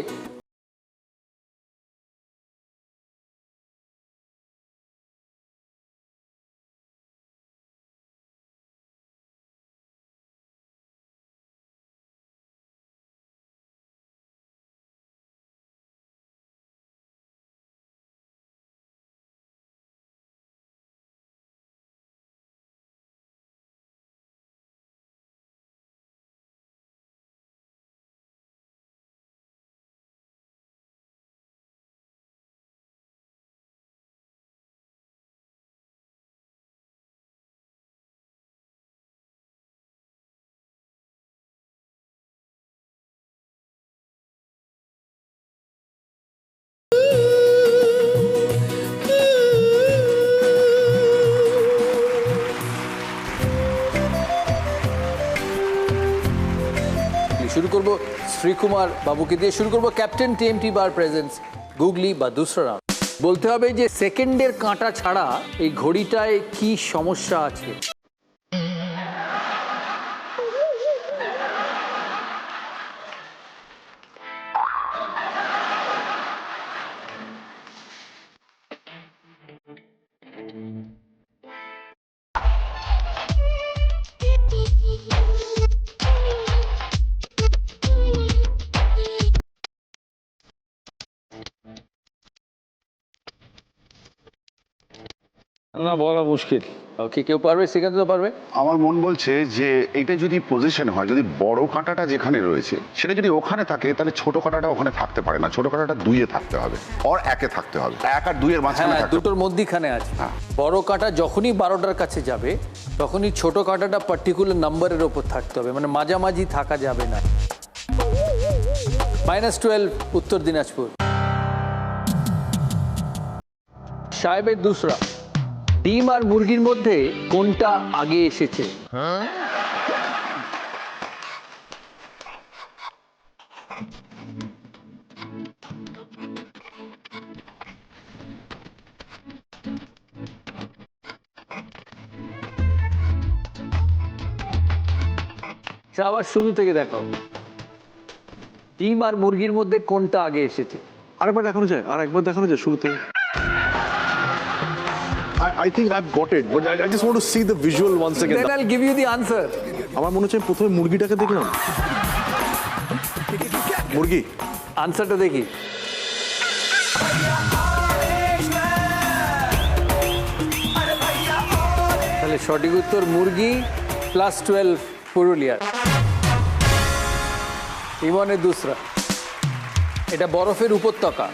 শুরু করব শ্রীকুমার বাবুকে দিয়ে। শুরু করব ক্যাপ্টেন টিএমটি বার প্রেজেন্স গুগলি বা দুসরা রাউন্ড। বলতে হবে যে সেকেন্ডের কাঁটা ছাড়া এই ঘড়িটায় কি সমস্যা আছে। না বলা মুশকিল। ওকে, কেউ পারবে? শ্রীকান্ত দা পারবে? আমার মন বলছে যে এটা যদি পজিশন হয়, যদি বড় কাঁটাটা যেখানে রয়েছে সেটা যদি ওখানে থাকে, তাহলে ছোট কাঁটাটা ওখানে থাকতে পারে না, ছোট কাঁটাটা 2-এ থাকতে হবে, আর 1-এ থাকতে হবে, 1 আর 2-এর মাঝখানে হ্যাঁ, থাকতে হবে। দুটোর মধ্যিখানে আছে। বড় কাঁটা যখনই 12টার কাছে যাবে তখনই ছোট কাঁটাটা পার্টিকুলার নাম্বারের ওপর থাকতে হবে, মানে মাঝামাঝি থাকা যাবে না। -12 উত্তর দিনাজপুর। সাহেবের দুসরা, ডিম আর মুরগির মধ্যে কোনটা আগে এসেছে? আবার শুরু থেকে দেখো, ডিম আর মুরগির মধ্যে কোনটা আগে এসেছে? আরেকবার দেখানো যায়, শুরু থেকে। I think I've got it, but I just want to see the visual once again. Then I'll give you the answer. আমার মনে হচ্ছে আমি প্রথমে মুরগিটাকে দেখলাম। মুরগি। আনসারটা দেখি। তাহলে সঠিক উত্তর মুরগি, +12 পুরুলিয়ার। ইমনের দুসরা, এটা বরফের উপত্যকা,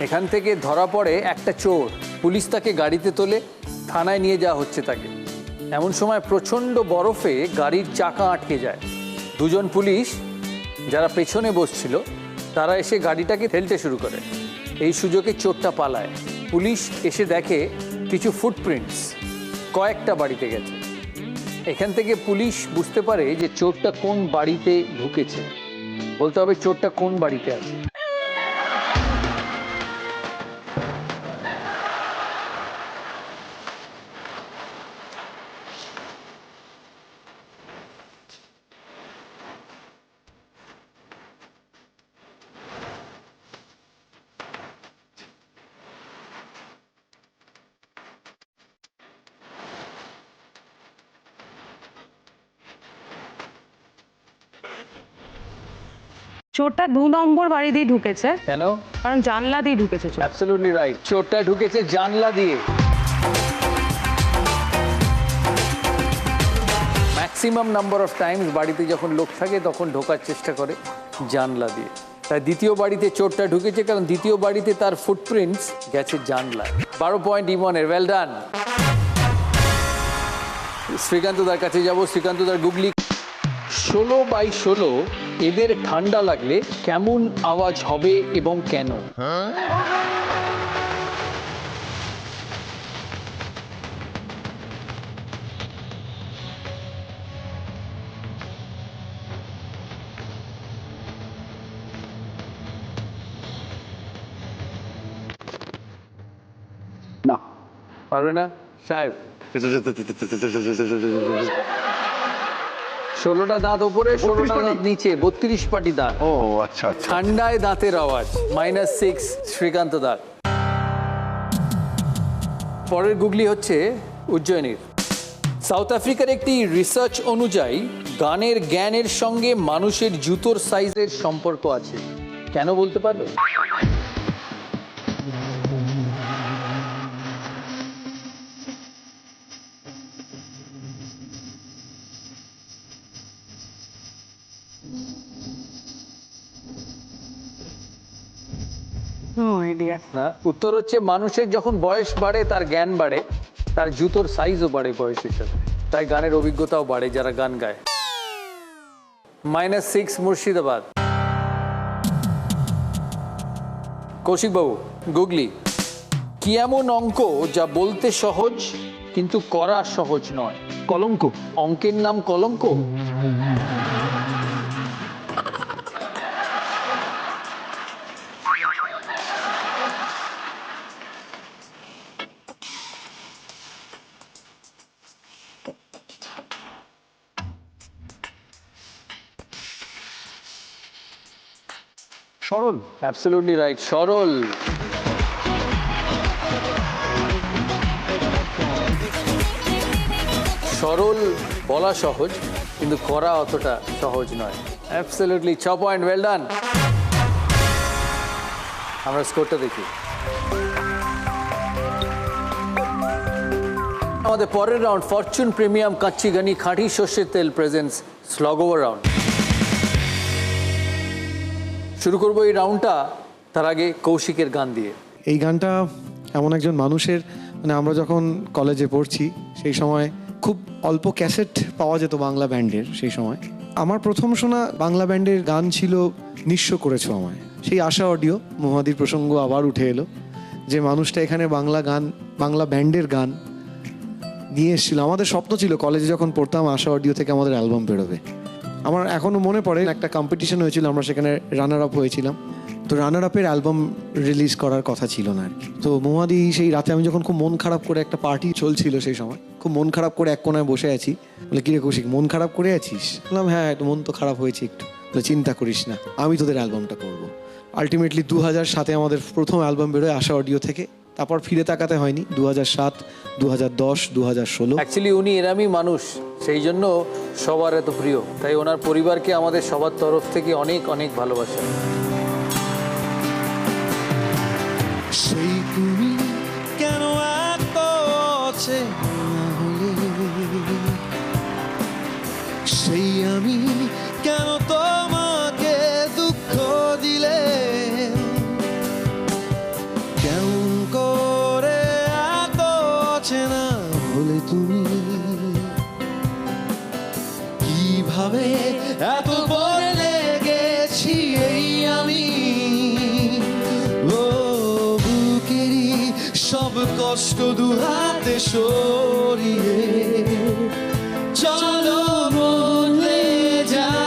এখান থেকে ধরা পড়ে একটা চোর, পুলিশ তাকে গাড়িতে তোলে, থানায় নিয়ে যাওয়া হচ্ছে তাকে। এমন সময় প্রচণ্ড বরফে গাড়ির চাকা আটকে যায়। দুজন পুলিশ যারা পেছনে বসছিল তারা এসে গাড়িটাকে ঠেলতে শুরু করে। এই সুযোগে চোরটা পালায়। পুলিশ এসে দেখে কিছু ফুটপ্রিন্টস কয়েকটা বাড়িতে গেছে। এখান থেকে পুলিশ বুঝতে পারে যে চোরটা কোন বাড়িতে ঢুকেছে। বলতে হবে চোরটা কোন বাড়িতে আছে। চোরটা 2 নম্বর বাড়ি দিয়ে ঢুকেছে। কেন? কারণ জানলা দিয়ে ঢুকেছে চোর। অ্যাবসলিউটলি রাইট, চোরটা ঢুকেছে জানলা দিয়ে। ম্যাক্সিমাম নাম্বার অফ টাইমস বাড়িতে যখন লোক থাকে তখন ঢোকার চেষ্টা করে জানলা দিয়ে। তাই দ্বিতীয় বাড়িতে চোরটা ঢুকেছে, কারণ দ্বিতীয় বাড়িতে তার ফুটপ্রিন্টস গেছে জানলায়। 12 পয়েন্ট ইমনের, ওয়েল ডান। শ্রীকান্তদার কাছে যাব। শ্রীকান্তদার গুগলি, 16/16 এদের ঠান্ডা লাগলে কেমন আওয়াজ হবে এবং কেন? না, পারবে না সাহেব? 16টা দাঁত ওপরে, 16টা দাঁত নিচে, 32 পাটি দাঁত। ও আচ্ছা আচ্ছা। ঠান্ডায় দাঁতের আওয়াজ। -6 শ্রীকান্ত দাঁত। পরের গুগলি হচ্ছে উজ্জয়িনীর। সাউথ আফ্রিকার একটি রিসার্চ অনুযায়ী গানের জ্ঞানের সঙ্গে মানুষের জুতোর সাইজের সম্পর্ক আছে। কেন বলতে পারবে? না, উত্তর হচ্ছে মানুষের যখন বয়স বাড়ে তার জ্ঞান বাড়ে, তার জুতোর সাইজও বাড়ে বয়সের সাথে, তাই গানের অভিজ্ঞতাও বাড়ে যারা গান গায়। -6 মুর্শিদাবাদ। কৌশিকবাবু, গুগলি, কি এমন অঙ্ক যা বলতে সহজ কিন্তু করা সহজ নয়? কলঙ্ক। অঙ্কের নাম কলঙ্ক? সরল। অ্যাবসলিউটলি রাইট, সরল। সরল বলা সহজ কিন্তু করা অতটা সহজ নয়। Absolutely 6 point, well done. আমরা স্কোরটা দেখি। আমাদের পরের রাউন্ড ফরচুন প্রিমিয়াম কাচ্চি ঘানি খাঁটি সর্ষের তেল প্রেজেন্টস স্লগ ওভার রাউন্ড। শুরু করবো এই রাউন্ডটা তার আগে কৌশিকের গান দিয়ে। এই গানটা এমন একজন মানুষের, মানে আমরা যখন কলেজে পড়ছি সেই সময় খুব অল্প ক্যাসেট পাওয়া যেত বাংলা ব্যান্ডের। সেই সময় আমার প্রথম শোনা বাংলা ব্যান্ডের গান ছিল নিঃস্ব করেছো আমায়। সেই আশা অডিও, মুহাদির প্রসঙ্গ আবার উঠে এলো, যে মানুষটা এখানে বাংলা গান, বাংলা ব্যান্ডের গান নিয়ে এসেছিল। আমাদের স্বপ্ন ছিল কলেজে যখন পড়তাম আশা অডিও থেকে আমাদের অ্যালবাম বেরোবে। আমার এখনও মনে পড়ে একটা কম্পিটিশন হয়েছিল, আমরা সেখানে রানার আপ হয়েছিলাম। তো রানার আপের অ্যালবাম রিলিজ করার কথা ছিল না আর কি। তো মুহাদি সেই রাতে, আমি যখন খুব মন খারাপ করে, একটা পার্টি চলছিল সেই সময়, খুব মন খারাপ করে এক কোনায় বসে আছি, বলে কিরে কৌশিক মন খারাপ করে আছিস? বললাম হ্যাঁ একটু মন তো খারাপ হয়েছে একটু। বলে চিন্তা করিস না, আমি তোদের অ্যালবামটা করবো। আলটিমেটলি 2007 আমাদের প্রথম অ্যালবাম বেরোয় আশা অডিও থেকে। তারপর ফিরে তাকাতে হয়নি, 2007, 2010, 2016। অ্যাকচুয়ালি উনি এরামই মানুষ, সেই জন্য সবার এত প্রিয়। তাই ওনার পরিবারকে আমাদের সবার তরফ থেকে অনেক অনেক ভালোবাসা। সেই তুমি কেন এত অচেনা হলে, সেই আমি কেন তোমাকে দুঃখ দিলে, কেমন করে এত অচেনা হলে তুমি, কিভাবে এত বদলে গেছি এই আমি। সব কষ্ট দুহাতে সরিয়ে চলো বদলে যায়।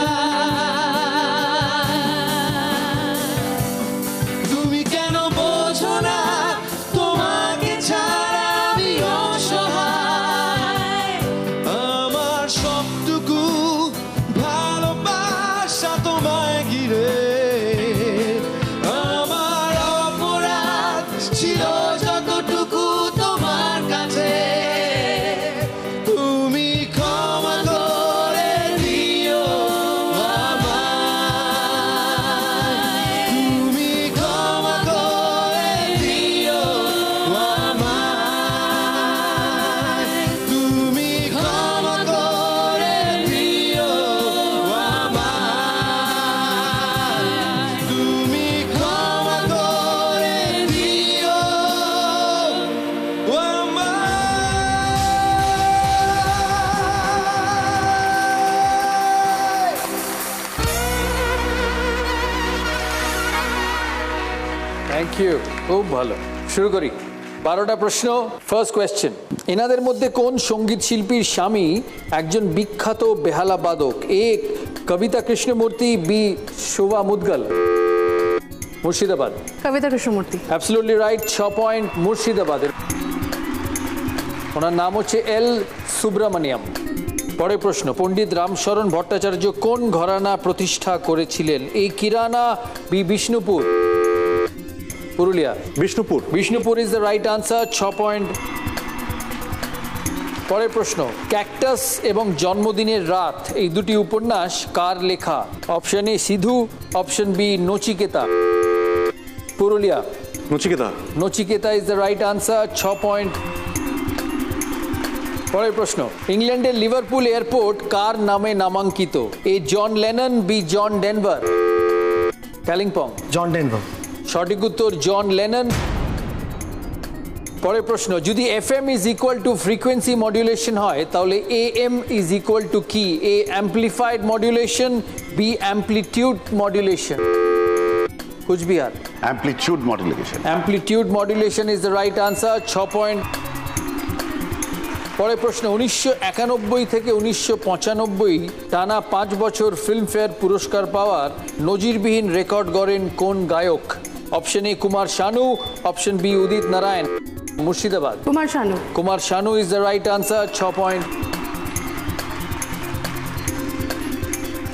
তুমি কেন বোঝো না তোমাকে ছাড়া আমি অসহায়। আমার সবটুকু ভালোবাসা তোমায় ঘিরে, আমার অপরাধ ছিল যতটুকু তোমার কাছে। তুমি ক্ষমা করে দিও আমায়, তুমি ক্ষমা করে দিও আমায়, তুমি ক্ষমা করে দিও আমায়, তুমি ক্ষমা করে দিও থ্যাংক ইউ, খুব ভালো। শুরু করি 12টা প্রশ্ন। ফার্স্ট কোয়েশ্চেন, এনাদের মধ্যে কোন সঙ্গীত শিল্পীর স্বামী একজন বিখ্যাত বেহালা বাদক? এ কবিতা কৃষ্ণমূর্তি, বি শোভা মুদগল। মুর্শিদাবাদ। কবিতা কৃষ্ণমূর্তি। অ্যাবসলিউটলি রাইট, 6 পয়েন্ট মুর্শিদাবাদের। ওনার নাম হচ্ছে এল সুব্রমণিয়াম। পরের প্রশ্ন, পণ্ডিত রামশরণ ভট্টাচার্য কোন ঘরানা প্রতিষ্ঠা করেছিলেন? A Kirana, B Bishnupur. Purulia. Bishnupur. Bishnupur is the right answer, 6 point. পরের প্রশ্ন, ক্যাকটাস এবং জন্মদিনের রাত এই দুটি উপন্যাস কার লেখা? Option A Sidhu, option B Nachiketa. Purulia. Nachiketa. Nachiketa is the right answer, 6 point. পরের প্রশ্ন, ইংল্যান্ডের লিভারপুল এয়ারপোর্ট কার নামে নামাঙ্কিত? A John Lennon, B John Denver. কালিম্পং। John Denver. সঠিক উত্তর জন লেনন। পরের প্রশ্ন, যদি FM is equal to frequency modulation হয় তাহলে AM ইজ ইকুয়াল টু কি? A amplified modulation, B amplitude modulation. Coochbehar. Amplitude modulation. Amplitude modulation is the right answer, 6 point. পরের প্রশ্ন, 1991 থেকে 1995 টানা 5 বছর ফিল্মফেয়ার পুরস্কার পাওয়ার নজিরবিহীন রেকর্ড গড়েন কোন গায়ক? Option A Kumar Sanu, option B Udit Narayan. Murshidabad. Kumar Sanu. Kumar Sanu is the right answer, 6 point.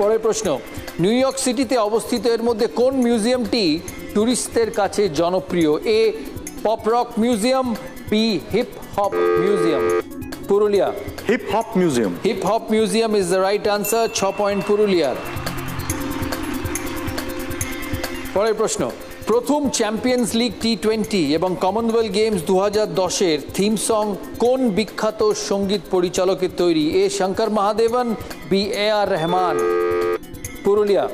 পরের প্রশ্ন, নিউ ইয়র্ক সিটিতে অবস্থিত এর মধ্যে কোন মিউজিয়ামটি টুরিস্টদের কাছে জনপ্রিয়? A pop rock museum, B hip hop museum. Purulia. Hip hop museum. Hip hop museum is the right answer, 6 point পুরুলিয়ার। পরের প্রশ্ন, প্রথম চ্যাম্পিয়ন্স লিগ T20 এবং কমনওয়েলথ গেমস 2010-এর থিম সং কোন বিখ্যাত সঙ্গীত পরিচালকের তৈরি? A Shankar Mahadevan, B A.R. Rahman. Purulia.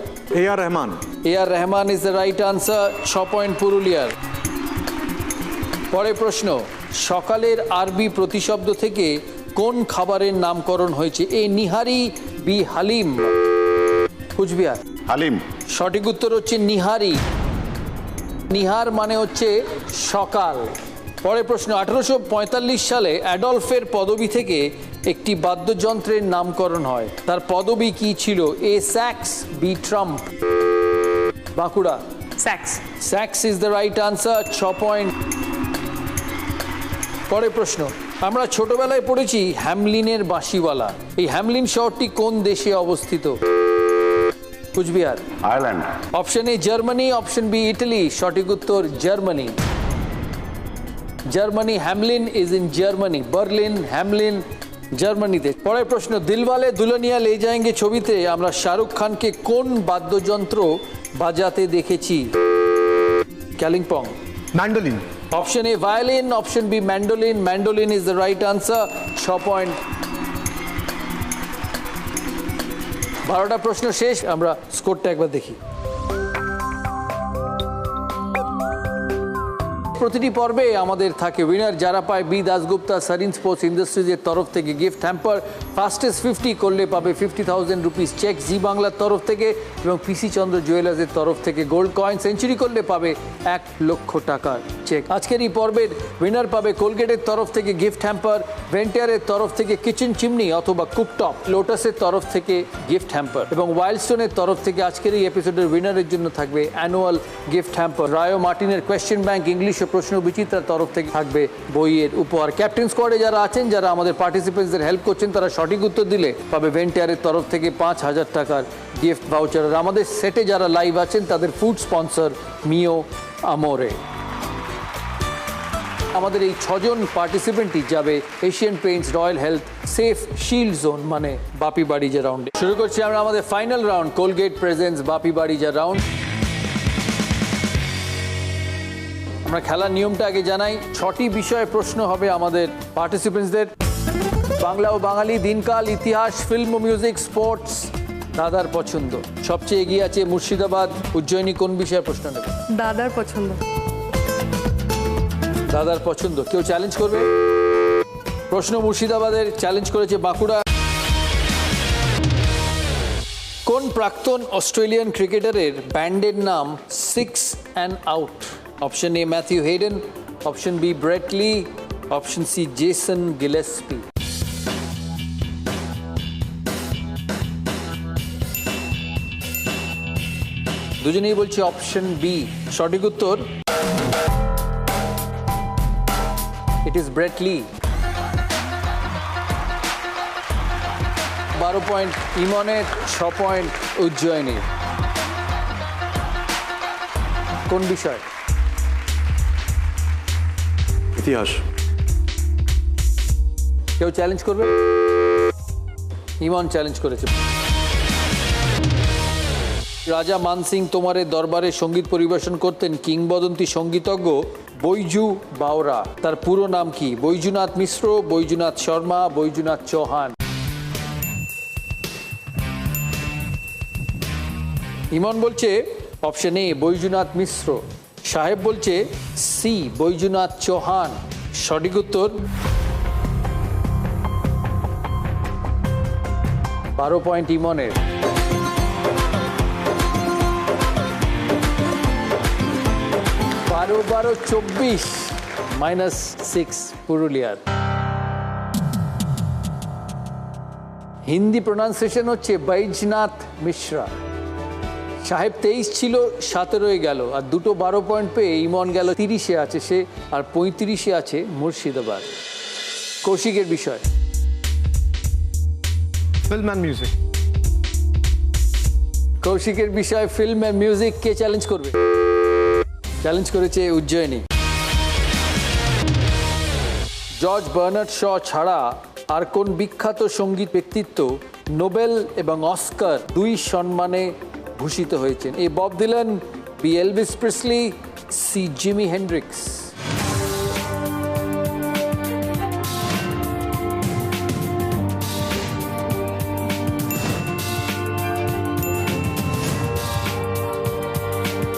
A.R. Rahman. A.R. Rahman is the right answer. 6 point পুরুলিয়ার। পরের প্রশ্ন, সকালের আরবি প্রতিশব্দ থেকে কোন খাবারের নামকরণ হয়েছে? এ নিহারি, বি হালিম। কুচবিহার। হালিম। সঠিক উত্তর হচ্ছে নিহারি। নিহার মানে হচ্ছে সকাল। পরের প্রশ্ন, 1845 সালে অ্যাডলফের পদবি থেকে একটি বাদ্যযন্ত্রের নামকরণ হয়। তার পদবি কি ছিল? এ sax, B Trump. Bankura. Sax. Sax is the right answer. 6 point. পরের প্রশ্ন, আমরা ছোটবেলায় পড়েছি হ্যামলিনের বাঁশিওয়ালা। এই হ্যামলিন শহরটি কোন দেশে অবস্থিত? Cooch Behar. Ireland. Option A Germany, option B Italy. সঠিক উত্তর Germany. Germany, Hamelin is in Germany. Berlin, Hamelin জার্মানিতে। পরের প্রশ্ন, দিলওয়ালে দুলহানিয়া লে যায়েঙ্গে ছবিতে আমরা শাহরুখ খানকে কোন বাদ্যযন্ত্র বাজাতে দেখেছি? Kalimpong. Mandolin. Option A violin, option B mandolin. Mandolin is the right answer. 6 point. 12টা প্রশ্ন শেষ। আমরা স্কোরটা একবার দেখি। প্রতিটি পর্বে আমাদের থাকে উইনার, যারা পায় বি দাসগুপ্তা সারিন স্পোর্টস ইন্ডাস্ট্রিজের তরফ থেকে গিফট হ্যাম্পার। ফাস্টেস্ট 50 করলে পাবে 50,000 রুপিস চেক জি বাংলার তরফ থেকে, এবং পিসি চন্দ্র জুয়েলার্সের তরফ থেকে গোল্ড কয়েন। সেঞ্চুরি করলে পাবে 1 লক্ষ টাকার চেক। আজকের এই পর্বের উইনার পাবে কোলগেটের তরফ থেকে গিফট হ্যাম্পার, ভেন্টিয়ারের তরফ থেকে কিচেন চিমনি অথবা কুকটপ, লোটাসের তরফ থেকে গিফট হ্যাম্পার, এবং ওয়াইল্ডস্টোনের তরফ থেকে আজকের এই এপিসোডের উইনারের জন্য থাকবে অ্যানুয়াল গিফট হ্যাম্পার। রায়ো মার্টিনের কোয়েশ্চেন ব্যাংক ইংলিশ প্রশ্ন বিচিত্রার তরফ থেকে থাকবে বইয়ের উপহার। ক্যাপ্টেন স্কোয়াডে যারা আছেন, যারা আমাদের পার্টিসিপেন্টসদের হেল্প করছেন, তারা সঠিক উত্তর দিলে পাবে ভেন্টিয়ারের তরফ থেকে 5,000 টাকার গিফট ভাউচার। আর আমাদের সেটে যারা লাইভ আছেন তাদের ফুড স্পন্সর মিও আমোরে। আমাদের এই 6 জন পার্টিসিপেন্টই যাবে Asian Paints royal health safe shield zone, মানে বাপি বাড়িজা রাউন্ডে। শুরু করছি আমরা আমাদের ফাইনাল রাউন্ড, কোলগেট প্রেজেন্টস বাপি বাড়িজা রাউন্ড। আমরা খেলার নিয়মটা আগে জানাই। 6টি বিষয়ে প্রশ্ন হবে আমাদের পার্টিসিপেন্টসদের। বাংলা ও বাঙালি, দিনকাল, ইতিহাস, ফিল্ম ও মিউজিক, স্পোর্টস। দাদার পছন্দ। সবচেয়ে এগিয়ে আছে মুর্শিদাবাদ। উজ্জয়িনী কোন বিষয়ে প্রশ্ন নেবে? দাদার পছন্দ। দাদার পছন্দ। কেউ চ্যালেঞ্জ করবে? প্রশ্ন মুর্শিদাবাদের, চ্যালেঞ্জ করেছে বাঁকুড়া। কোন প্রাক্তন অস্ট্রেলিয়ান ক্রিকেটারের ব্যান্ডের নাম 6 and Out? Option A Matthew Hayden, option B Brett Lee, option C Jason Gillespie. দুজনেই বলছি অপশন বি। সঠিক উত্তর it is Brett Lee. 12 point ইমনের, 6 পয়েন্ট উজ্জয়িনীর। কোন বিষয়? ইতিহাস। কেউ চ্যালেঞ্জ করবে? ইমন চ্যালেঞ্জ করেছে। রাজা মানসিং তোমারের দরবারে সঙ্গীত পরিবেশন করতেন কিংবদন্তি সঙ্গীতজ্ঞ বৈজু বাওরা। তার পুরো নাম কি? বৈজুনাথ মিশ্র, বৈজুনাথ শর্মা, বৈজুনাথ চৌহান। ইমন বলছে অপশন এ বৈজুনাথ মিশ্র। সাহেব বলছে সি বৈজুনাথ চৌহান। সঠিক উত্তর 12 পয়েন্ট ইমনের। 12-12-24 -6 পুরুলিয়ার। হিন্দি প্রোনাউন্সিয়েশন হচ্ছে বৈজনাথ মিশ্রা। সাহেব 23 ছিল, 17 গেল, আর দুটো 12 পয়েন্ট পেয়ে ইমন গেল 30-এ আছে সে, আর 35-এ আছে মুর্শিদাবাদ। কৌশিকের বিষয় ফিল্ম অ্যান্ড মিউজিক। কৌশিকের বিষয় ফিল্ম অ্যান্ড মিউজিক। কে চ্যালেঞ্জ করবে? চ্যালেঞ্জ করেছে উজ্জয়িনী। জর্জ বার্নার্ড শ ছাড়া আর কোন বিখ্যাত সঙ্গীত ব্যক্তিত্ব নোবেল এবং অস্কার 2 সম্মানে ভূষিত হয়েছেন? A Bob Dylan, B Elvis Presley, C Jimi Hendrix.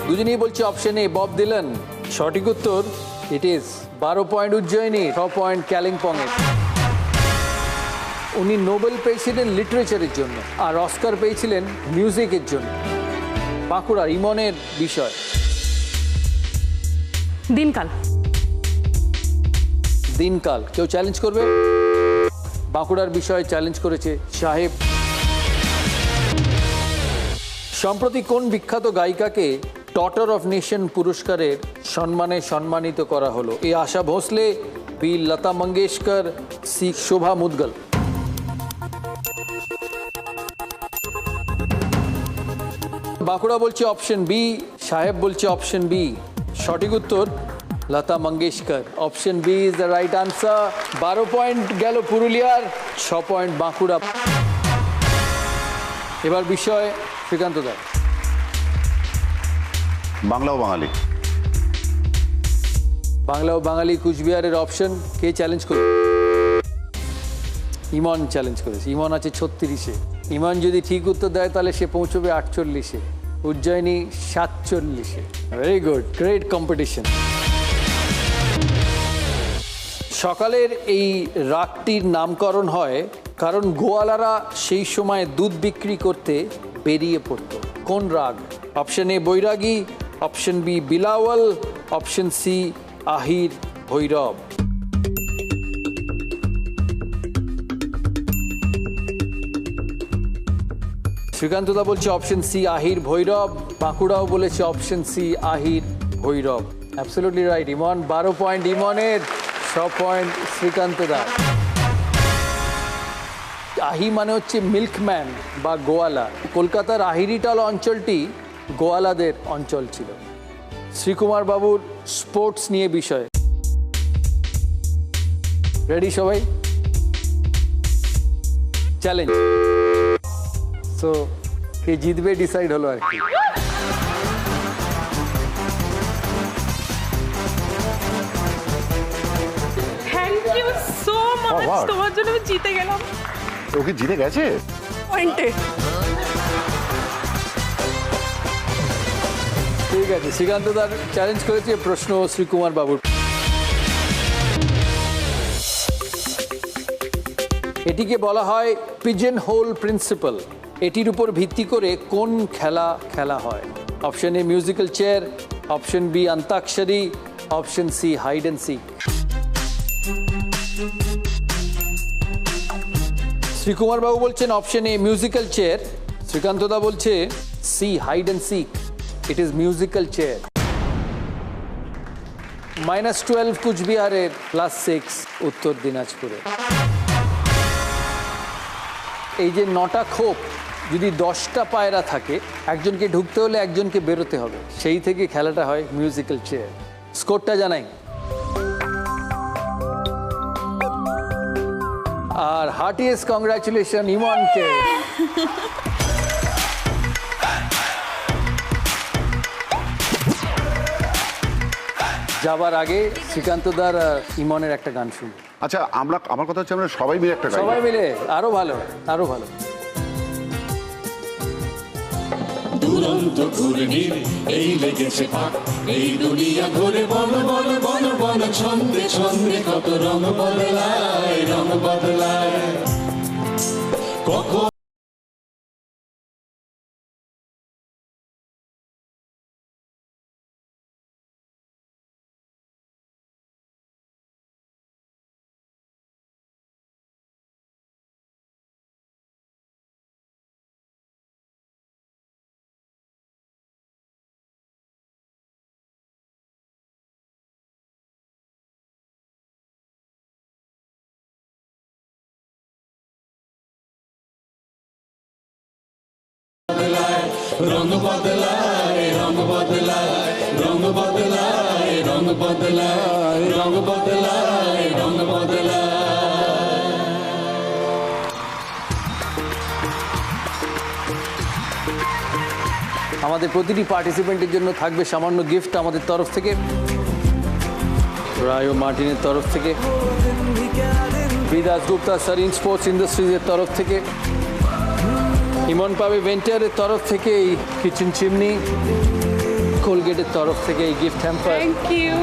দুজনেই বলছে অপশন এ বব ডিলান। সঠিক উত্তর it is. 12 point Ujjayini, 6 point Kalimpong এর। উনি নোবেল পেয়েছিলেন লিটারেচারের জন্য, আর অস্কার পেয়েছিলেন মিউজিকের জন্য। বাঁকুড়ার ইমনের বিষয় দিনকাল। দিনকাল। কেউ চ্যালেঞ্জ করবে? বাঁকুড়ার বিষয়ে চ্যালেঞ্জ করেছে সাহেব। সম্প্রতি কোন বিখ্যাত গায়িকাকে ডটার অফ নেশন পুরস্কারের সম্মানে সম্মানিত করা হলো? A Asha Bhosle, B Lata Mangeshkar, C Shubha Mudgal. Bankura বলছে অপশন বি, সাহেব বলছে অপশন বি। সঠিক উত্তর Lata Mangeshkar. Option B is the right answer. 12 point গেল পুরুলিয়ার, 6 পয়েন্ট বাঁকুড়া। এবার বিষয় শ্রীকান্ত দা। বাংলা ও বাঙালি। বাংলা ও বাঙালি কুচবিহারের অপশন। কে চ্যালেঞ্জ করবে? ইমন চ্যালেঞ্জ করেছে। ইমন আছে 36-এ। ইমন যদি ঠিক উত্তর দেয় তাহলে সে পৌঁছবে 48-এ। উজ্জয়িনী 47-এ। Very good, great competition. সকালের এই রাগটির নামকরণ হয় কারণ গোয়ালারা সেই সময় দুধ বিক্রি করতে বেরিয়ে পড়ত। কোন রাগ? Option A Bairagi, option B Bilawal, option C Ahir Bhairav. শ্রীকান্তদা বলছে অপশন সি আহির ভৈরব। বাঁকুড়াও বলেছে option C Ahir Bhairav. Absolutely right Iman. 12 point ইমনের, 6 পয়েন্ট শ্রীকান্তদা। আহি মানে হচ্ছে মিল্কম্যান বা গোয়ালা। কলকাতার আহিরিটাল অঞ্চলটি গোয়ালাদের অঞ্চল ছিল। শ্রীকুমার বাবুর স্পোর্টস নিয়ে বিষয়। রেডি সবাই? চ্যালেঞ্জ। সো কে জিতবে ডিসাইড হলো আর কি। থ্যাংক ইউ সো মাচ, তোমার জন্য আমি জিতে গেলাম। ওকে জিতে গেছে পয়েন্টে। ঠিক আছে, শ্রীকান্ত দার চ্যালেঞ্জ করেছে প্রশ্ন শ্রীকুমার বাবুর। এটিকে বলা হয় পিজন হোল প্রিন্সিপাল। এটির উপর ভিত্তি করে কোন খেলা খেলা হয়? Option A musical chair, option B Antakshari, option C hide and seek. Srikumar বাবু বলছেন অপশন এ মিউজিক্যাল চেয়ার। শ্রীকান্তদা বলছে C hide and seek. It is musical chair. -12 কুচবিহারের, +6 উত্তর দিনাজপুরে। এই যে 9টা খোপ, যদি 10টা পায়রা থাকে, একজনকে ঢুকতে হলে একজনকে বেরোতে হবে। সেই থেকে খেলাটা হয় মিউজিক্যাল চেয়ার। স্কোরটা জানাই। আর হার্টিয়েস্ট কংগ্রাচুলেশন ইমনকে। যাবার আগে শ্রীকান্তদার ইমনের একটা গান শুনি। আচ্ছা, আমার কথা হচ্ছে আমরা সবাই মিলে একটা গাই। সবাই মিলে আরো ভালো, আরো ভালো। দুরন্ত ঘূর্ণির এই লেগেছে পাক, এই দুনিয়া ঘুরে বন বন বন বন, ছন্দে ছন্দে কত রং বদলায়, রং বদলায়। কখন রং বদলায়, রং বদলায়, রং বদলায়, রং বদলায়, রং বদলায়, রং বদলায়। আমাদের আমাদের প্রতিটি পার্টিসিপেন্টের জন্য থাকবে সামান্য গিফট আমাদের তরফ থেকে, রায় ও মার্টিনের তরফ থেকে, বি দাসগুপ্তা সারিন স্পোর্টস ইন্ডাস্ট্রিজের তরফ থেকে, ইমন পাবে ভেন্টিয়ারের তরফ থেকে এই কিচেন চিমনি, কোলগেটের তরফ থেকে এই গিফট হ্যাম্পার, থ্যাংক ইউ।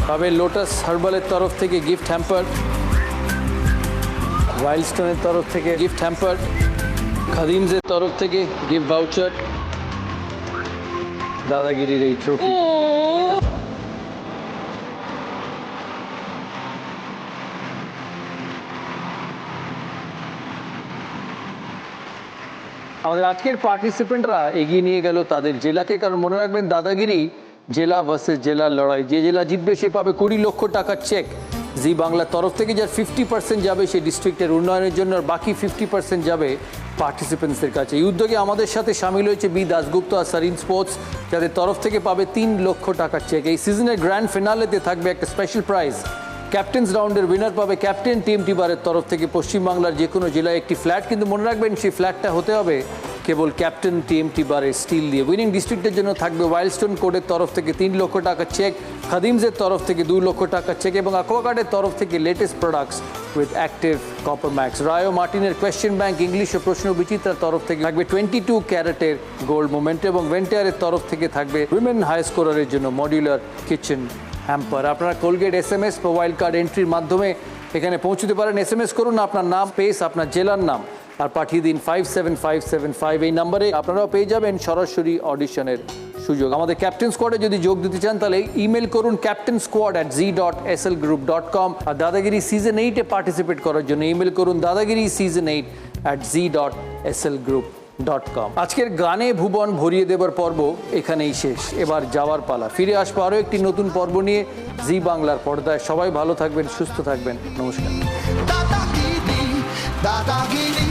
পাবে লোটাস হার্বালের তরফ থেকে গিফট হ্যাম্পার, ওয়াইল্ডস্টোনের তরফ থেকে গিফট হ্যাম্পার, খাদিমসের তরফ থেকে গিফট ভাউচার, দাদাগিরির এই ট্রফি। আমাদের আজকের পার্টিসিপেন্টরা এগিয়ে নিয়ে গেল তাদের জেলাকে, কারণ মনে রাখবেন দাদাগিরি জেলা ভার্সেস জেলার লড়াই। যে জেলা জিতবে সে পাবে 20 লক্ষ টাকার চেক জি বাংলার তরফ থেকে, যার 50% যাবে সেই ডিস্ট্রিক্টের উন্নয়নের জন্য, আর বাকি 50% যাবে পার্টিসিপেন্টসদের কাছে। এই উদ্যোগে আমাদের সাথে সামিল হয়েছে বি দাসগুপ্ত আর সারিন স্পোর্টস, যাদের তরফ থেকে পাবে 3 লক্ষ টাকার চেক। এই সিজনের গ্র্যান্ড ফিনালেতে থাকবে একটা স্পেশাল প্রাইজ। ক্যাপ্টেন্স রাউন্ডের উইনার পাবে ক্যাপ্টেন টিম টিবারের তরফ থেকে পশ্চিমবাংলার যে কোনো জেলায় একটি ফ্ল্যাট, কিন্তু মনে রাখবেন সেই ফ্ল্যাটটা হতে হবে কেবল ক্যাপ্টেন টিম টিবারের স্টিল দিয়ে। উইনিং ডিস্ট্রিক্টের জন্য থাকবে ওয়াইল্ডস্টোন কোডের তরফ থেকে 3 লক্ষ টাকার চেক, খাদিমসের তরফ থেকে 2 লক্ষ টাকার চেক এবং অ্যাকোয়াগার্ডের তরফ থেকে latest products with active copper max. Ray মার্টিনের কোয়েশ্চেন ব্যাংক ইংলিশ ও প্রশ্ন বিচিত্রার তরফ থেকে থাকবে 22 ক্যারেটের গোল্ড মোমেন্ট এবং ভেন্টিয়ারের তরফ থেকে থাকবে উইমেন হাই স্কোরারের জন্য মডিউলার কিচেন হ্যাম্পার। আপনারা কোলগেট SMS বা ওয়াইল্ড কার্ড এন্ট্রির মাধ্যমে এখানে পৌঁছতে পারেন। SMS করুন আপনার নাম, স্পেস, আপনার জেলার নাম আর পাঠিয়ে দিন 57575 এই নম্বরে। আপনারাও পেয়ে যাবেন সরাসরি অডিশনের সুযোগ। আমাদের ক্যাপ্টেন স্কোয়াডে যদি যোগ দিতে চান তাহলে ইমেল করুন captainsquad@z.slgroup.com আর দাদাগিরি সিজন 8-এ পার্টিসিপেট করার জন্য ইমেল করুন dadagiri season8@z.slgroup.com। আজকের গানে ভুবন ভরিয়ে দেবার পর্ব এখানেই শেষ, এবার যাওয়ার পালা। ফিরে আসবো আরও একটি নতুন পর্ব নিয়ে জি বাংলার পর্দায়। সবাই ভালো থাকবেন, সুস্থ থাকবেন, নমস্কার। দাদাগিরি